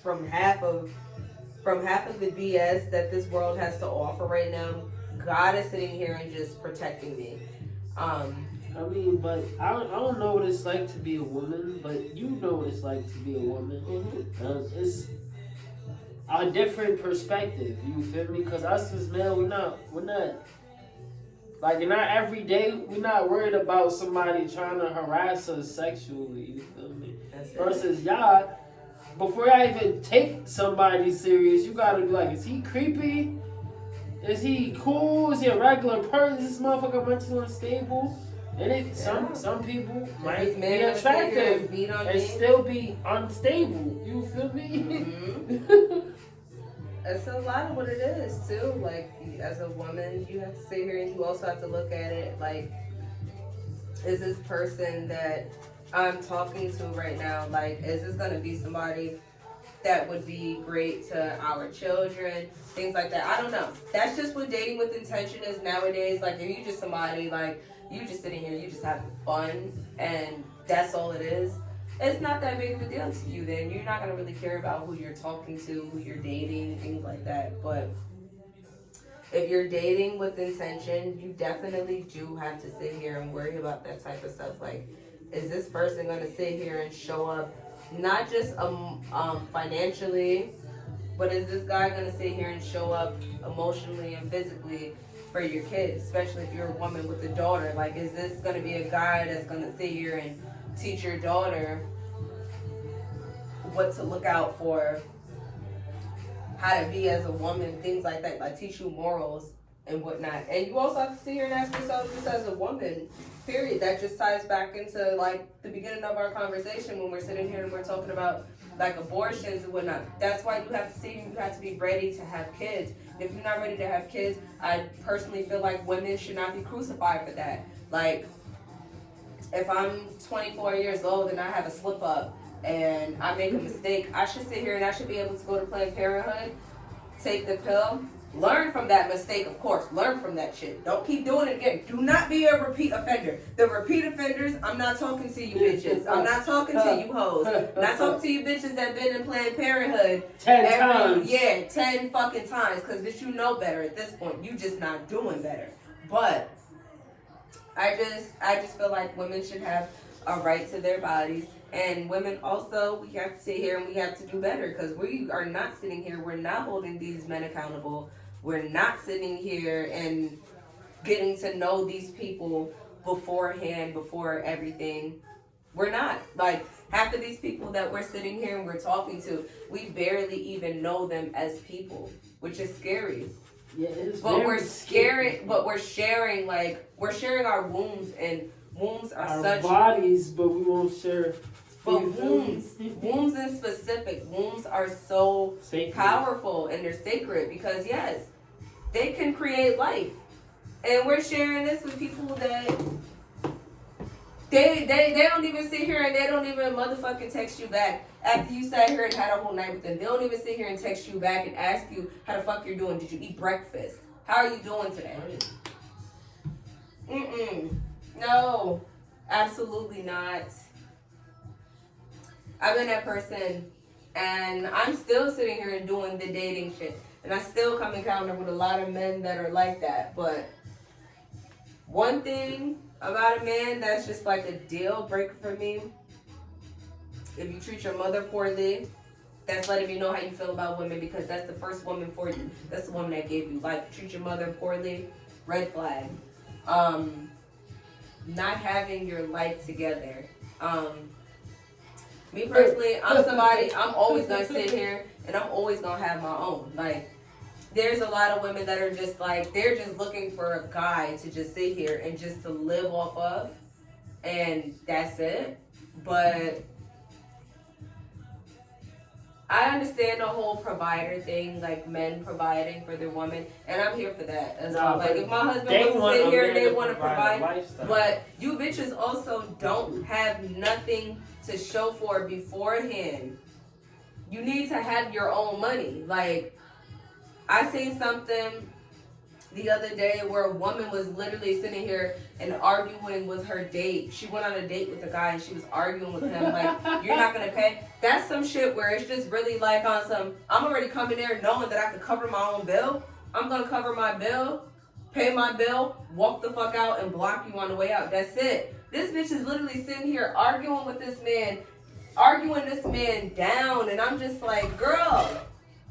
from half of the BS that this world has to offer right now. God is sitting here and just protecting me. I mean, but I don't know what it's like to be a woman, but you know what it's like to be a woman. Mm-hmm. It's a different perspective. You feel me? Because us as men, we're not like, not every day. We're not worried about somebody trying to harass us sexually. You feel me? Versus y'all, before I even take somebody serious, you gotta be like, is he creepy? Is he cool? Is he a regular person? Is this motherfucker mentally unstable? And some people might be attractive and still be unstable. You feel me? Mm-hmm. It's a lot of what it is too. Like, as a woman, you have to sit here and you also have to look at it like, is this person that I'm talking to right now, like, is this gonna be somebody that would be great to our children, things like that. I don't know. That's just what dating with intention is nowadays. Like, if you just somebody, like, you just sitting here, you just having fun, and that's all it is, it's not that big of a deal to you. Then you're not going to really care about who you're talking to, who you're dating, things like that. But if you're dating with intention, you definitely do have to sit here and worry about that type of stuff. Like, is this person going to sit here and show up not just financially, but is this guy going to sit here and show up emotionally and physically for your kids, especially if you're a woman with a daughter? Like, is this going to be a guy that's going to sit here and teach your daughter what to look out for, how to be as a woman, things like that, like teach you morals and whatnot? And you also have to sit here and ask yourself, just as a woman, period. That just ties back into like the beginning of our conversation when we're sitting here and we're talking about like abortions and whatnot. That's why you have to see, you have to be ready to have kids. If you're not ready to have kids, I personally feel like women should not be crucified for that. Like, if I'm 24 years old and I have a slip up and I make a mistake, I should sit here and I should be able to go to Planned Parenthood, take the pill, learn from that mistake, of course. Learn from that shit. Don't keep doing it again. Do not be a repeat offender. The repeat offenders, I'm not talking to you bitches. I'm not talking to you hoes. I'm not talking to you bitches that been in Planned Parenthood 10 times. Yeah, 10 fucking times. Because bitch, you know better at this point. You just not doing better. But I just feel like women should have a right to their bodies. And women also, we have to sit here and we have to do better, because we are not sitting here, we're not holding these men accountable. We're not sitting here and getting to know these people beforehand, before everything. We're not. Like, half of these people that we're sitting here and we're talking to, we barely even know them as people, which is scary. Yeah, it's but we're scaring, but we're sharing our wombs, and wombs are our such bodies, but we won't share. But wombs in specific, wombs are so sacred, powerful, and they're sacred because yes, they can create life, and we're sharing this with people that they don't even sit here and they don't even motherfucking text you back after you sat here and had a whole night with them. They don't even sit here and text you back and ask you how the fuck you're doing. Did you eat breakfast? How are you doing today? No, absolutely not. I've been that person, and I'm still sitting here and doing the dating shit, and I still come encounter with a lot of men that are like that. But one thing about a man that's just like a deal breaker for me, if you treat your mother poorly, that's letting me know how you feel about women, because that's the first woman for you. That's the woman that gave you life. Treat your mother poorly, red flag. Not having your life together. Me personally, I'm somebody, I'm always going to sit here and I'm always going to have my own. Like, there's a lot of women that are just like, they're just looking for a guy to just sit here and just to live off of, and that's it. But I understand the whole provider thing, like men providing for their woman, and I'm here for that as well. Like, if my husband wants to sit here and they want to provide, but you bitches also don't have nothing to show for beforehand. You need to have your own money. Like, I seen something the other day where a woman was literally sitting here and arguing with her date. She went on a date with a guy and she was arguing with him like, you're not gonna pay. That's some shit where it's just really like on some, I'm already coming there knowing that I can cover my own bill. I'm gonna cover my bill, pay my bill, walk the fuck out and block you on the way out. That's it. This bitch is literally sitting here arguing with this man, arguing this man down, and I'm just like, girl,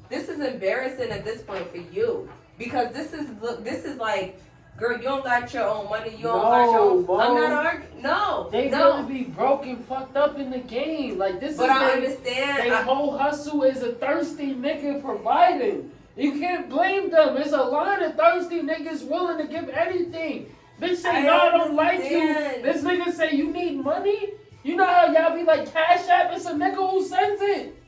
this is embarrassing at this point for you. Because this is like Girl, you don't got your own money. You don't No, got your own. Bo. I'm not arguing. No, They no. really be broke and fucked up in the game. Like this But is I understand. Their whole hustle is a thirsty nigga providing. You can't blame them. There's a line of thirsty niggas willing to give anything. Bitch say, no, I don't like you. This nigga say, you need money? You know how y'all be like, Cash App? It's a nigga who sends it.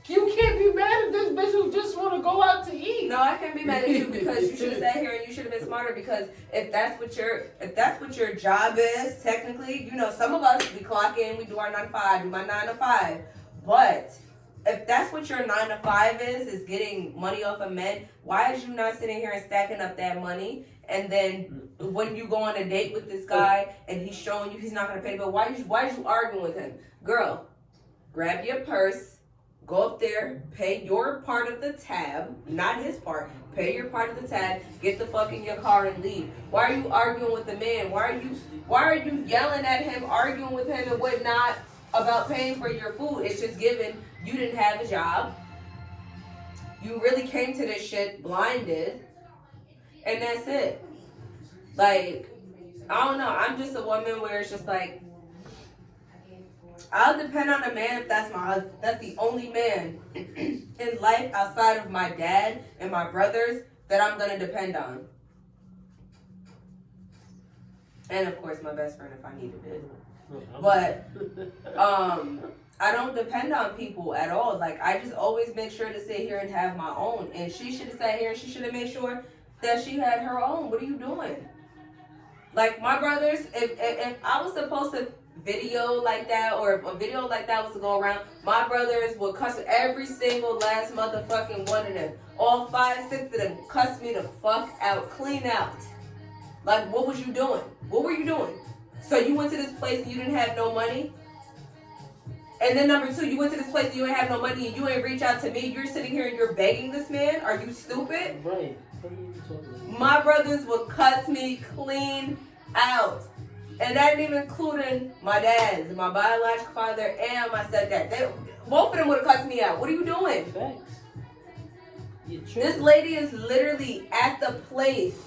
You can't be mad at this bitch who just want to go out to eat. No, I can't be mad at you because you should have sat here and you should have been smarter. Because if that's what your job is, technically, you know, some of us we clock in, we do our 9 to 5, do my 9 to 5. But if that's what your 9 to 5 is getting money off of men, why is you not sitting here and stacking up that money? And then when you go on a date with this guy and he's showing you he's not gonna pay the bill, why is you arguing with him? Girl, grab your purse. Go up there, pay your part of the tab, not his part. Pay your part of the tab, get the fuck in your car and leave. Why are you arguing with the man? Why are you yelling at him, arguing with him and whatnot about paying for your food? It's just given you didn't have a job. You really came to this shit blinded. And that's it. Like, I don't know. I'm just a woman where it's just like, I'll depend on a man if that's the only man in life outside of my dad and my brothers that I'm gonna depend on. And of course my best friend if I needed it. But I don't depend on people at all. Like I just always make sure to sit here and have my own. And she should have sat here and she should have made sure that she had her own. What are you doing? Like my brothers, if I was supposed to video like that, or if a video like that was to go around, my brothers would cuss every single last motherfucking one of them. All 5, 6 of them cuss me the fuck out, clean out. Like, what was you doing? What were you doing? So you went to this place and you didn't have no money? And then number 2, you went to this place and you ain't have no money and you ain't reach out to me. You're sitting here and you're begging this man? Are you stupid? Right. My brothers would cuss me clean out. And that ain't even including my dads, my biological father, and my stepdad. Both of them would have cussed me out. What are you doing? This lady is literally at the place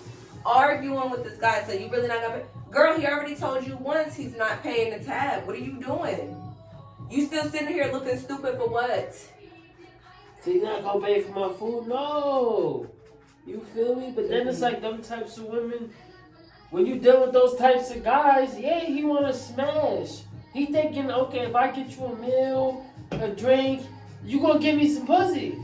arguing with this guy. So you really not gonna pay? Girl, he already told you once he's not paying the tab. What are you doing? You still sitting here looking stupid for what? So you not gonna pay for my food? No. You feel me? But then it's like them types of women. When you deal with those types of guys, yeah, he want to smash. He thinking, okay, if I get you a meal, a drink, you gonna give me some pussy.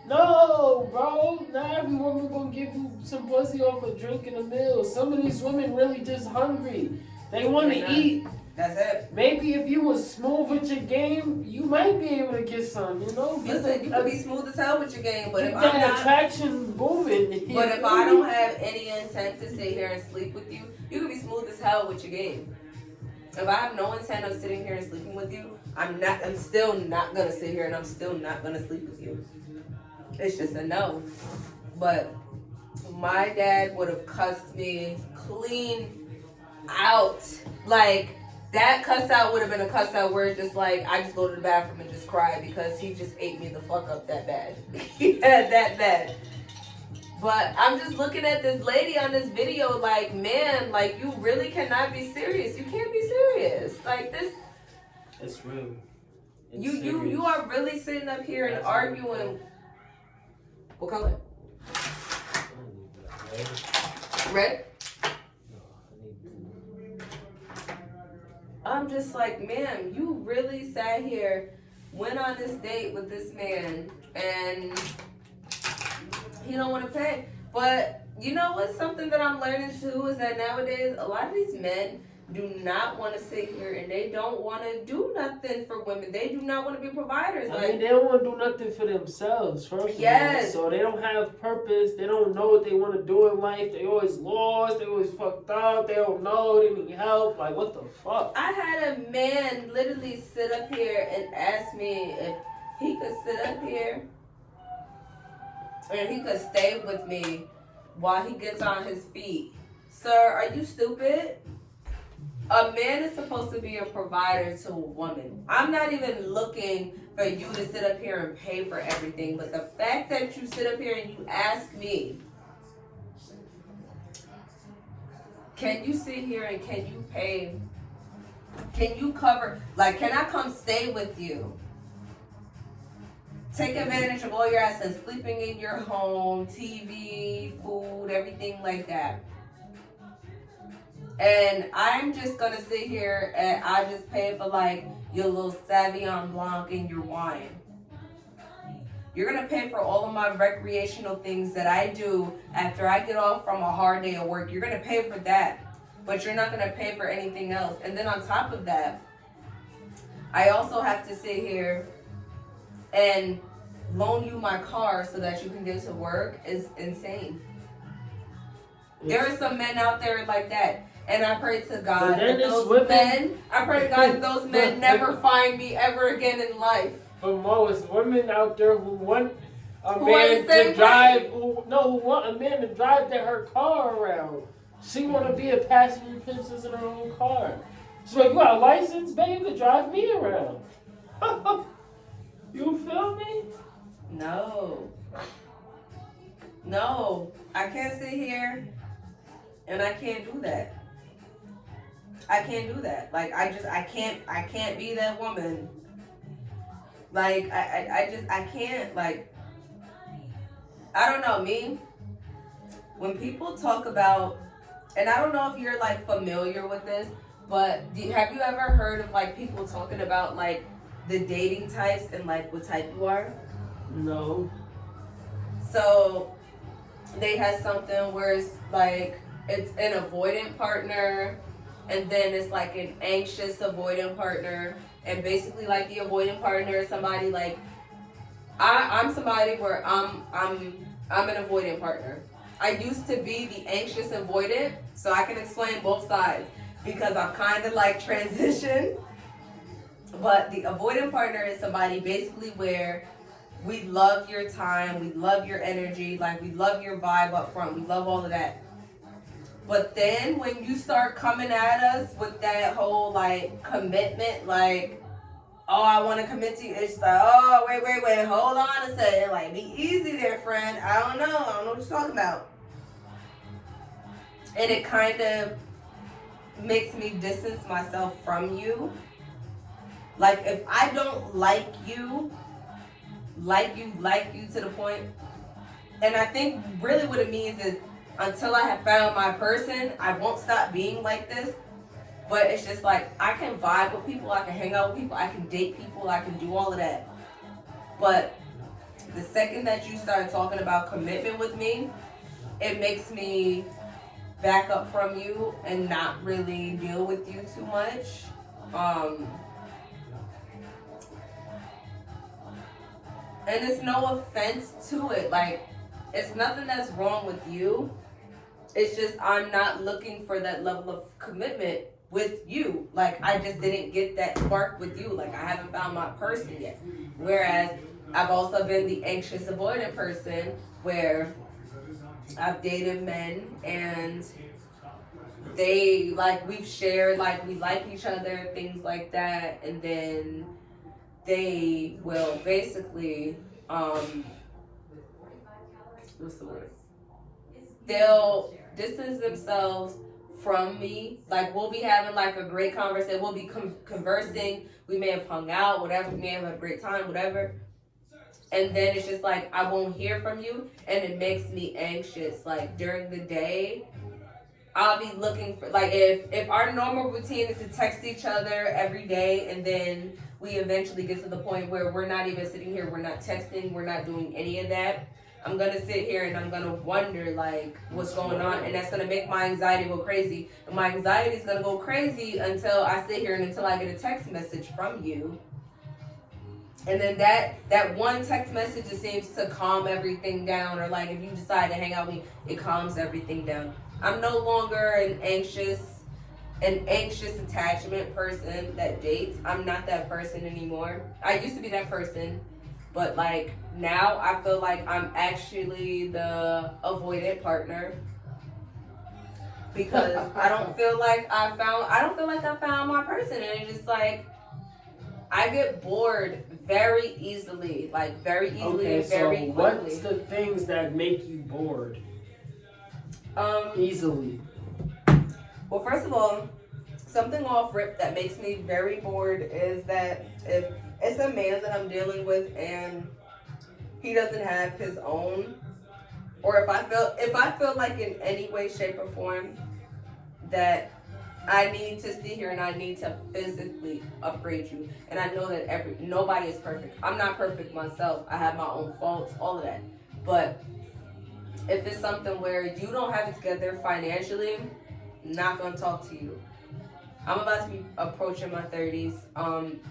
No, bro. Not every woman gonna give you some pussy off a drink and a meal. Some of these women really just hungry. They want to eat. That's it. Maybe if you was smooth with your game, you might be able to get some, you know? Listen, you can be smooth as hell with your game, but if I'm that not, attraction booming. but if I don't have any intent to sit here and sleep with you, you can be smooth as hell with your game. If I have no intent of sitting here and sleeping with you, I'm still not gonna sit here and I'm still not gonna sleep with you. It's just a no. But my dad would have cussed me clean out. Like, that cuss out would have been a cuss out where it's just like, I just go to the bathroom and just cry because he just ate me the fuck up that bad. He had that bad. But I'm just looking at this lady on this video like, man, like, you really cannot be serious. You can't be serious. Like, this. It's real. You are really sitting up here and arguing. What color? Red? I'm just like, man, you really sat here, went on this date with this man, and he don't want to pay. But you know what's something that I'm learning too is that nowadays a lot of these men do not want to sit here and they don't want to do nothing for women. They do not want to be providers. I mean, they don't want to do nothing for themselves, first of all. So they don't have purpose. They don't know what they want to do in life. They always lost. They always fucked up. They don't know. They need help. Like, what the fuck? I had a man literally sit up here and ask me if he could sit up here and he could stay with me while he gets on his feet. Sir, are you stupid? A man is supposed to be a provider to a woman. I'm not even looking for you to sit up here and pay for everything, but the fact that you sit up here and you ask me can you sit here and can you pay? Can you cover? Like, can I come stay with you? Take advantage of all your assets, sleeping in your home, TV, food, everything like that. And I'm just gonna sit here and I just pay for like your little Sauvignon Blanc and your wine. You're gonna pay for all of my recreational things that I do after I get off from a hard day of work. You're gonna pay for that, but you're not gonna pay for anything else. And then on top of that, I also have to sit here and loan you my car so that you can get to work is insane. There are some men out there like that. And I pray to God that those men, I pray to God that those men never find me ever again in life. But Mo, it's women out there who want a man to drive, who want a man to drive her car around. She want to be a passenger princess in her own car. She's like, you got a license, babe, to drive me around. You feel me? No, I can't sit here and I can't do that. I can't do that. Like, I can't be that woman. Like, I can't, like, I don't know, me, when people talk about, and I don't know if you're, like, familiar with this, but have you ever heard of, like, people talking about, like, the dating types and, like, what type you are? No. So, they have something where it's, like, it's an avoidant partner, and then it's like an anxious avoidant partner. And basically, like, the avoidant partner is somebody like I'm somebody where I'm an avoidant partner. I used to be the anxious avoidant, so I can explain both sides because I've kind of like transitioned. But the avoidant partner is somebody basically where we love your time, we love your energy, like we love your vibe up front, we love all of that. But then when you start coming at us with that whole like commitment, like, oh, I want to commit to you, it's like, oh, wait, hold on a second, like, be easy there, friend. I don't know what you're talking about. And it kind of makes me distance myself from you. Like, if I don't like you to the point, and I think really what it means is until I have found my person, I won't stop being like this. But it's just like, I can vibe with people, I can hang out with people, I can date people, I can do all of that. But the second that you start talking about commitment with me, it makes me back up from you and not really deal with you too much. And it's no offense to it. Like, it's nothing that's wrong with you. It's just I'm not looking for that level of commitment with you. Like, I just didn't get that spark with you. Like, I haven't found my person yet. Whereas I've also been the anxious avoidant person where I've dated men and they, like, we've shared, like, we like each other, things like that. And then they will basically, what's the word? They'll distance themselves from me. Like, we'll be having like a great conversation, we'll be conversing, we may have hung out, whatever, we may have had a great time, whatever, and then it's just like I won't hear from you, and it makes me anxious. Like, during the day I'll be looking for, like, if our normal routine is to text each other every day, and then we eventually get to the point where we're not even sitting here, we're not texting, we're not doing any of that, I'm going to sit here and I'm going to wonder, like, what's going on. And that's going to make my anxiety go crazy. And my anxiety is going to go crazy until I sit here and until I get a text message from you. And then that one text message just seems to calm everything down. Or, like, if you decide to hang out with me, it calms everything down. I'm no longer an anxious attachment person that dates. I'm not that person anymore. I used to be that person. But, like, now I feel like I'm actually the avoidant partner because I don't feel like I found my person, and it's just like I get bored very easily, like very easily and very quickly. What's the things that make you bored? Easily. Well, first of all, something off rip that makes me very bored is that if it's a man that I'm dealing with and he doesn't have his own, or if I feel like in any way, shape, or form that I need to sit here and I need to physically upgrade you. And I know that nobody is perfect. I'm not perfect myself. I have my own faults, all of that. But if it's something where you don't have it together financially, I'm not gonna talk to you. I'm about to be approaching my 30s.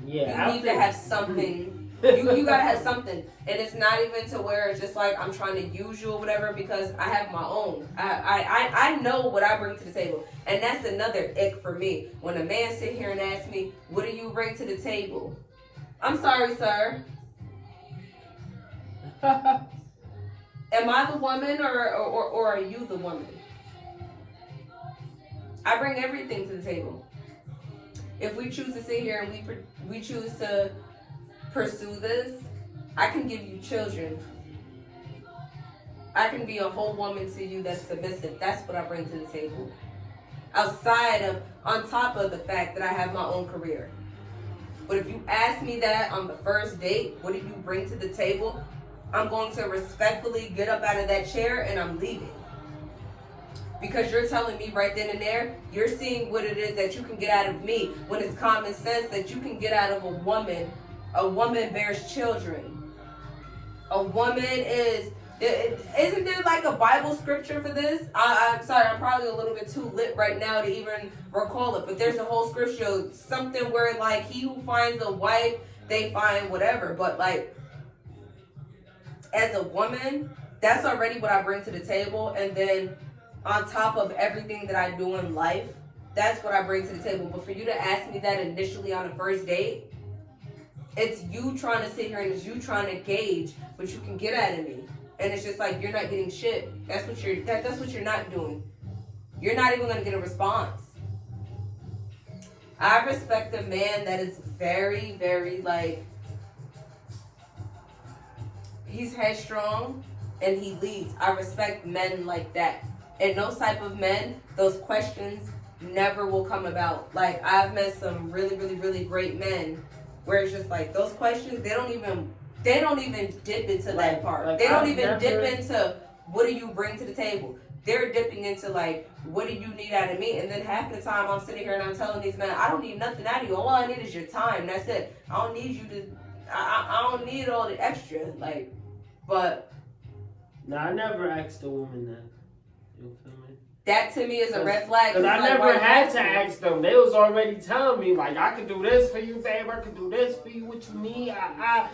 You need to have something. You gotta have something, and it's not even to where it's just like I'm trying to use you or whatever, because I have my own. I know what I bring to the table, and that's another ick for me. When a man sit here and ask me, "What do you bring to the table?" I'm sorry, sir. Am I the woman or are you the woman? I bring everything to the table. If we choose to sit here and we choose to pursue this, I can give you children. I can be a whole woman to you that's submissive. That's what I bring to the table. On top of the fact that I have my own career. But if you ask me that on the first date, what do you bring to the table? I'm going to respectfully get up out of that chair and I'm leaving. Because you're telling me right then and there, you're seeing what it is that you can get out of me, when it's common sense that you can get out of a woman. A woman bears children. A woman isn't there like a Bible scripture for this? I'm sorry, I'm probably a little bit too lit right now to even recall it, but there's a whole scripture, something where like he who finds a wife, they find whatever. But like, as a woman, that's already what I bring to the table. And then on top of everything that I do in life, that's what I bring to the table. But for you to ask me that initially on a first date, it's you trying to sit here and it's you trying to gauge what you can get out of me. And it's just like, you're not getting shit. That's what you're not doing. You're not even going to get a response. I respect a man that is very, very like, he's headstrong and he leads. I respect men like that. And those type of men, those questions never will come about. Like, I've met some really, really, really great men where it's just like those questions, they don't even dip into that part. Like, they don't even dip into what do you bring to the table. They're dipping into like, what do you need out of me? And then half the time I'm sitting here and I'm telling these men, I don't need nothing out of you. All I need is your time. That's it. I don't need you to. I don't need all the extra. Like, but. No, I never asked a woman that. You feel me? That to me is a red flag. Because I never had to ask them. They was already telling me, like, I could do this for you, babe. I could do this for you. What you need? I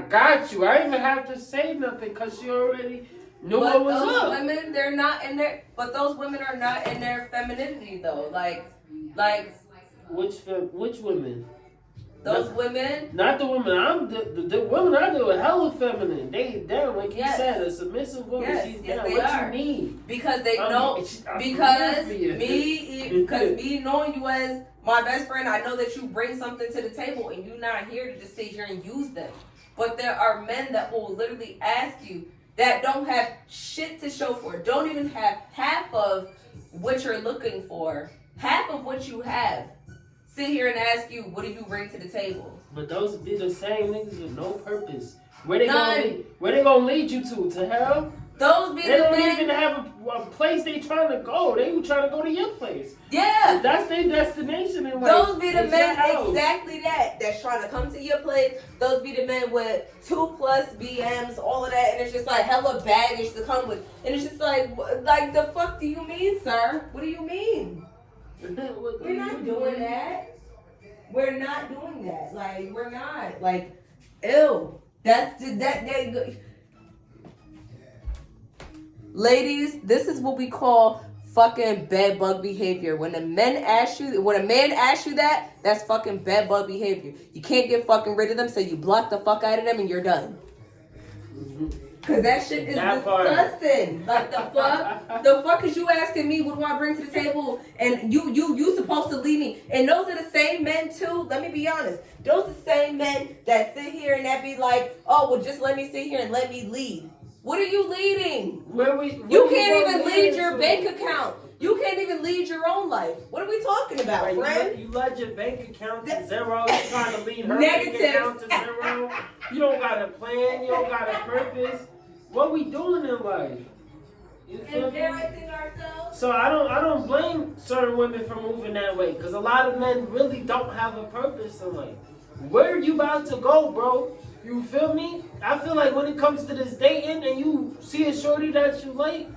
got you. I didn't even have to say nothing because she already knew what was up. Those women, they're not in their. But those women are not in their femininity though. Like. Which women? Those women. Not the women. The women I do are hella feminine. They down, like you said, a submissive woman. Yes, She's yes, down. they What are. you need? Because they know. Because me knowing you as my best friend, I know that you bring something to the table, and you're not here to just sit here and use them. But there are men that will literally ask you that don't have shit to show for it. Don't even have half of what you're looking for. Half of what you have. Sit here and ask you, what do you bring to the table? But those be the same niggas with no purpose. Where they gonna lead you to hell? Those be they don't even have a place they trying to go. They trying to go to your place. Yeah. That's their destination in life. Those be the men exactly that's trying to come to your place. Those be the men with 2+ BMs, all of that, and it's just like hella baggage to come with. And it's just like the fuck do you mean, sir? What do you mean? We're not doing that. We're not doing that. Like, we're not. Like, ew. Ladies, this is what we call fucking bed bug behavior. When a man asks you that, that's fucking bed bug behavior. You can't get fucking rid of them, so you block the fuck out of them and you're done. Cause that shit is disgusting. Like the fuck is you asking me what do I bring to the table and you supposed to leave me? And those are the same men too. Let me be honest. Those are the same men that sit here and that be like, oh well, just let me sit here and let me lead. What are you leading? You can't even lead your bank account. You can't even lead your own life. What are we talking about, Right, friend? you led your bank account to zero. You trying to lead her Negative. bank account to zero. You don't got a plan. You don't got a purpose. What we doing in life? You feel me? Embarrassing ourselves. So I don't blame certain women for moving that way, because a lot of men really don't have a purpose in life. Where you about to go, bro? You feel me? I feel like when it comes to this dating and you see a shorty that you like,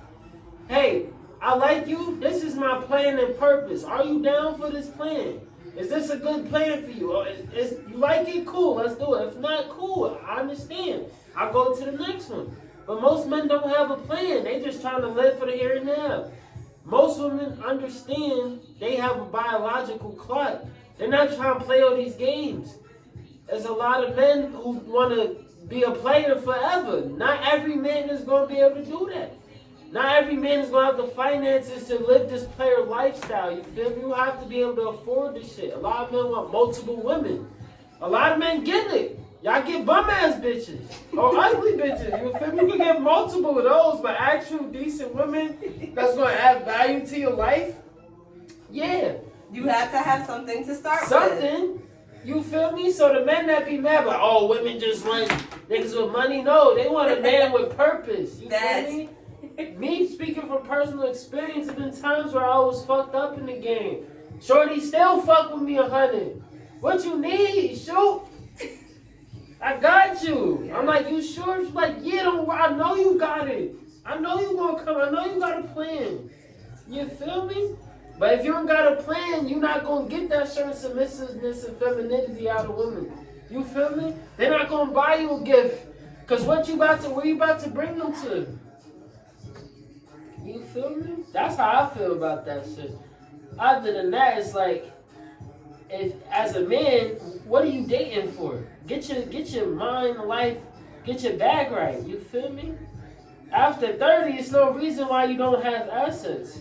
hey, I like you. This is my plan and purpose. Are you down for this plan? Is this a good plan for you? Or is you like it? Cool, let's do it. If not, cool, I understand. I'll go to the next one. But most men don't have a plan. They just trying to live for the here and now. Most women understand they have a biological clock. They're not trying to play all these games. There's a lot of men who want to be a player forever. Not every man is going to be able to do that. Not every man is going to have the finances to live this player lifestyle. You feel me? You have to be able to afford this shit. A lot of men want multiple women. A lot of men get it. Y'all get bum-ass bitches. Or ugly bitches. You feel me? You can get multiple of those, but actual decent women that's going to add value to your life, yeah. You have to have something to start with. Something. You feel me? So the men that be mad, like, oh, women just want niggas with money. No, they want a man with purpose. You feel me? Me speaking from personal experience, there been times where I was fucked up in the game. Shorty still fuck with me 100. What you need? Shoot. I got you. I'm like, you sure? She's like, yeah, don't worry. I know you got it. I know you gonna come. I know you got a plan. You feel me? But if you don't got a plan, you're not gonna get that certain submissiveness and femininity out of women. You feel me? They're not gonna buy you a gift. Cause where you about to bring them to? You feel me? That's how I feel about that shit. Other than that, it's like, if as a man, what are you dating for? Get your mind, life, get your bag right. You feel me? After 30, it's no reason why you don't have assets.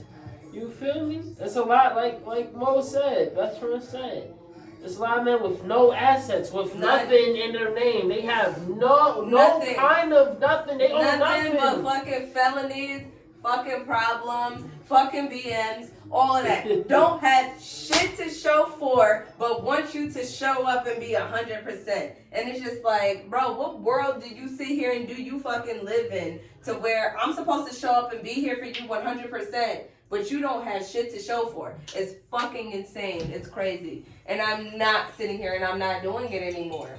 You feel me? It's a lot, like Mo said, best friend said. There's a lot of men with no assets, with nothing in their name. They have no kind of nothing. They own nothing. But fucking felonies, fucking problems, fucking BMs, all of that. Don't have shit to show for, but want you to show up and be 100%. And it's just like, bro, what world do you sit here and do you fucking live in to where I'm supposed to show up and be here for you 100%, but you don't have shit to show for? It's fucking insane. It's crazy. And I'm not sitting here and I'm not doing it anymore.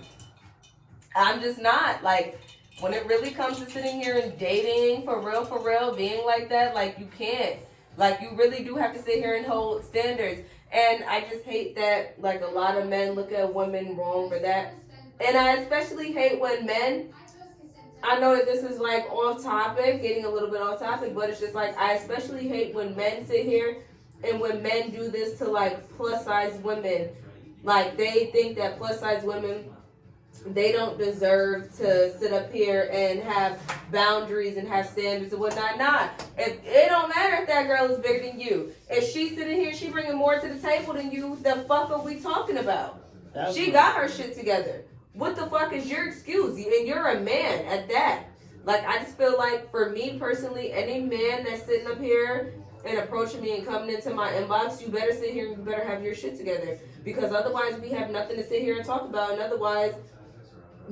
I'm just not. Like, when it really comes to sitting here and dating for real, being like that, like, you can't. Like, you really do have to sit here and hold standards. And I just hate that, like, a lot of men look at women wrong for that. And I especially hate when men, I know that this is, like, off topic, getting a little bit off topic, but it's just, like, I especially hate when men sit here and when men do this to, like, plus-size women. Like, they think that plus-size women, they don't deserve to sit up here and have boundaries and have standards and whatnot. Nah, it don't matter if that girl is bigger than you. If she's sitting here, she bringing more to the table than you, the fuck are we talking about? She got her shit together. What the fuck is your excuse? And you're a man at that. Like, I just feel like, for me personally, any man that's sitting up here and approaching me and coming into my inbox, you better sit here and you better have your shit together. Because otherwise, we have nothing to sit here and talk about. And otherwise,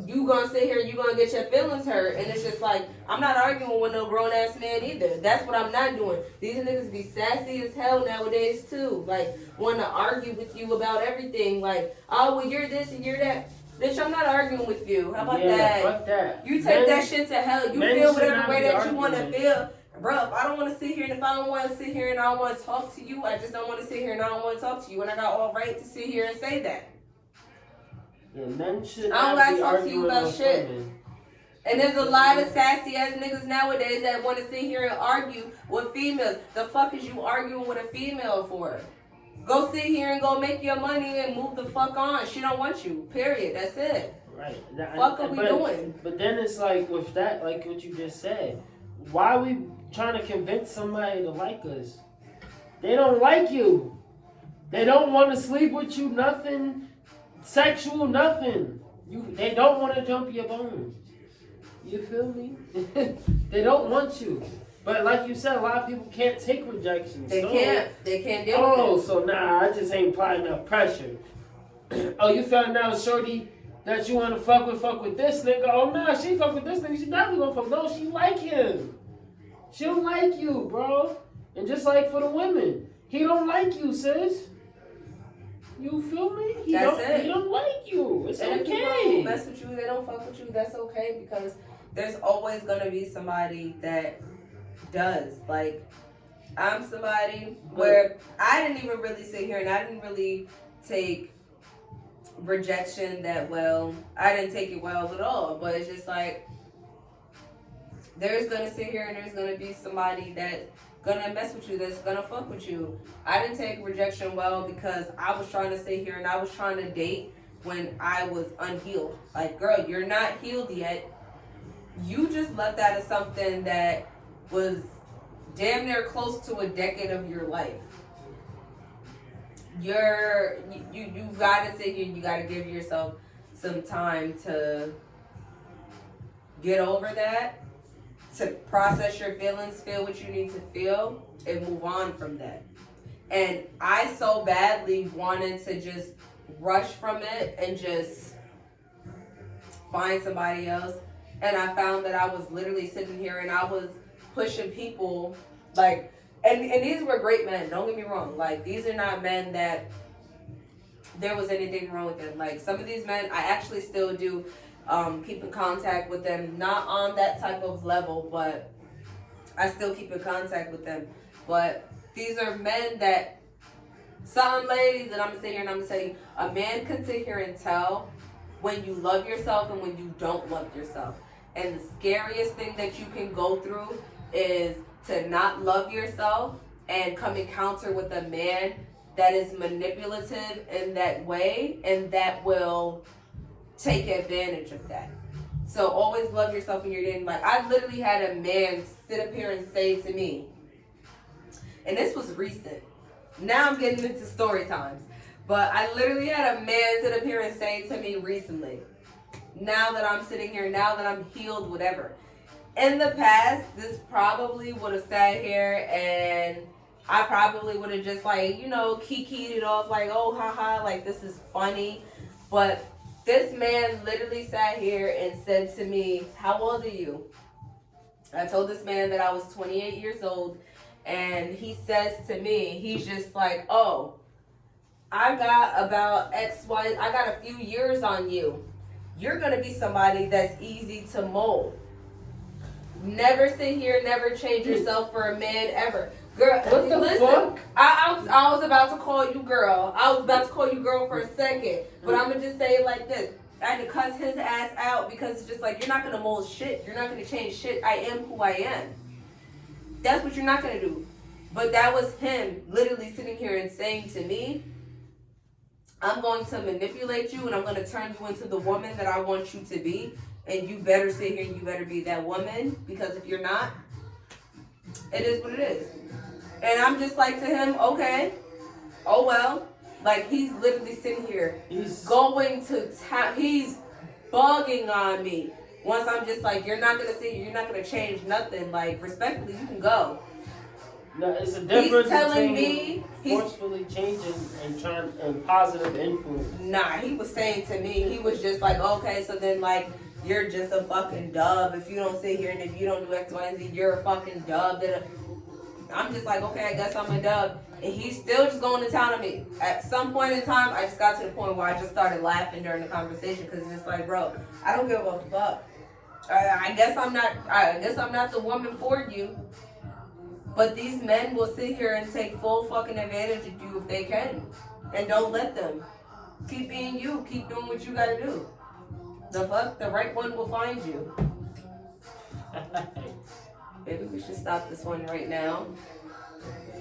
you gonna sit here and you gonna get your feelings hurt. And it's just like, I'm not arguing with no grown-ass man either. That's what I'm not doing. These niggas be sassy as hell nowadays, too. Like, want to argue with you about everything. Like, oh, well, you're this and you're that. Bitch, I'm not arguing with you. How about that? Fuck that. You take that shit to hell. You feel whatever way that you want to feel. Bro, if I don't want to sit here and if I don't want to sit here and I don't want to talk to you, I just don't want to sit here and I don't want to talk to you. And I got all right to sit here and say that. Yeah, men should I don't gotta talk to you about shit. Women. And there's a lot of sassy ass niggas nowadays that want to sit here and argue with females. The fuck is you arguing with a female for? Go sit here and go make your money and move the fuck on. She don't want you. Period. That's it. Right. Fuck are we doing? But then it's like with that, like what you just said, why are we trying to convince somebody to like us? They don't like you. They don't want to sleep with you. Nothing sexual. Nothing. They don't want to jump your bones. You feel me? They don't want you. But like you said, a lot of people can't take rejection. They can't deal with it. Oh, so nah, I just ain't applying enough pressure. Oh, you found out, shorty, that you want to fuck with this nigga. Oh, nah, she fuck with this nigga. She definitely gonna fuck. No, she like him. She don't like you, bro. And just like for the women, he don't like you, sis. You feel me? He don't like you. It's and okay. if people don't mess with you, they don't fuck with you, that's okay, because there's always gonna be somebody that does. Like, I'm somebody where I didn't even really sit here and I didn't really take rejection that well. I didn't take it well at all. But it's just like, there's gonna sit here and there's gonna be somebody that gonna mess with you, that's gonna fuck with you. I didn't take rejection well because I was trying to sit here and I was trying to date when I was unhealed. Like, girl, you're not healed yet. You just left out of something that was damn near close to a decade of your life. You gotta sit here, you gotta give yourself some time to get over that, to process your feelings, feel what you need to feel, and move on from that. And I so badly wanted to just rush from it and just find somebody else. And I found that I was literally sitting here and I was pushing people, like, and these were great men, don't get me wrong. Like, these are not men that there was anything wrong with them. Like, some of these men, I actually still do keep in contact with them, not on that type of level, but I still keep in contact with them. But these are men that, some ladies, and I'm gonna sit here and I'm gonna tell you, a man can sit here and tell when you love yourself and when you don't love yourself. And the scariest thing that you can go through is to not love yourself and come encounter with a man that is manipulative in that way and that will take advantage of that. So always love yourself when you're dating. Like, I literally had a man sit up here and say to me, and this was recent. Now I'm getting into story times. But I literally had a man sit up here and say to me recently, now that I'm sitting here, now that I'm healed, whatever. In the past, this probably would have sat here and I probably would have just, like, you know, kikied it off, like, oh, haha, like, this is funny. But this man literally sat here and said to me, how old are you? I told this man that I was 28 years old, and he says to me, he's just like, oh, I got about I got a few years on you. You're going to be somebody that's easy to mold. Never sit here, never change yourself for a man ever. Girl, what the fuck? I was about to call you girl. I was about to call you girl for a second. But I'm going to just say it like this. I had to cuss his ass out because it's just like, you're not going to mold shit. You're not going to change shit. I am who I am. That's what you're not going to do. But that was him literally sitting here and saying to me, I'm going to manipulate you and I'm going to turn you into the woman that I want you to be. And you better sit here and you better be that woman. Because if you're not, it is what it is. And I'm just like to him, okay, oh well. Like, he's literally sitting here. He's going to town. He's bugging on me. Once I'm just like, you're not going to sit here. You're not going to change nothing. Like, respectfully, you can go. No, it's a difference he's telling between me forcefully changing and trying and positive influence. Nah, he was saying to me, he was just like, okay, so then, like, you're just a fucking dub. If you don't sit here and if you don't do X, Y, and Z, you're a fucking dub. I'm just like, okay, I guess I'm a dub. And he's still just going to town on me. At some point in time, I just got to the point where I just started laughing during the conversation because it's just like, bro, I don't give a fuck. I guess I'm not the woman for you. But these men will sit here and take full fucking advantage of you if they can. And don't let them. Keep being you. Keep doing what you gotta do. The fuck? The right one will find you. Maybe we should stop this one right now.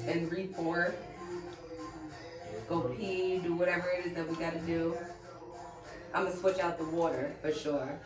And re-pour. Go pee, do whatever it is that we gotta do. I'm gonna switch out the water for sure.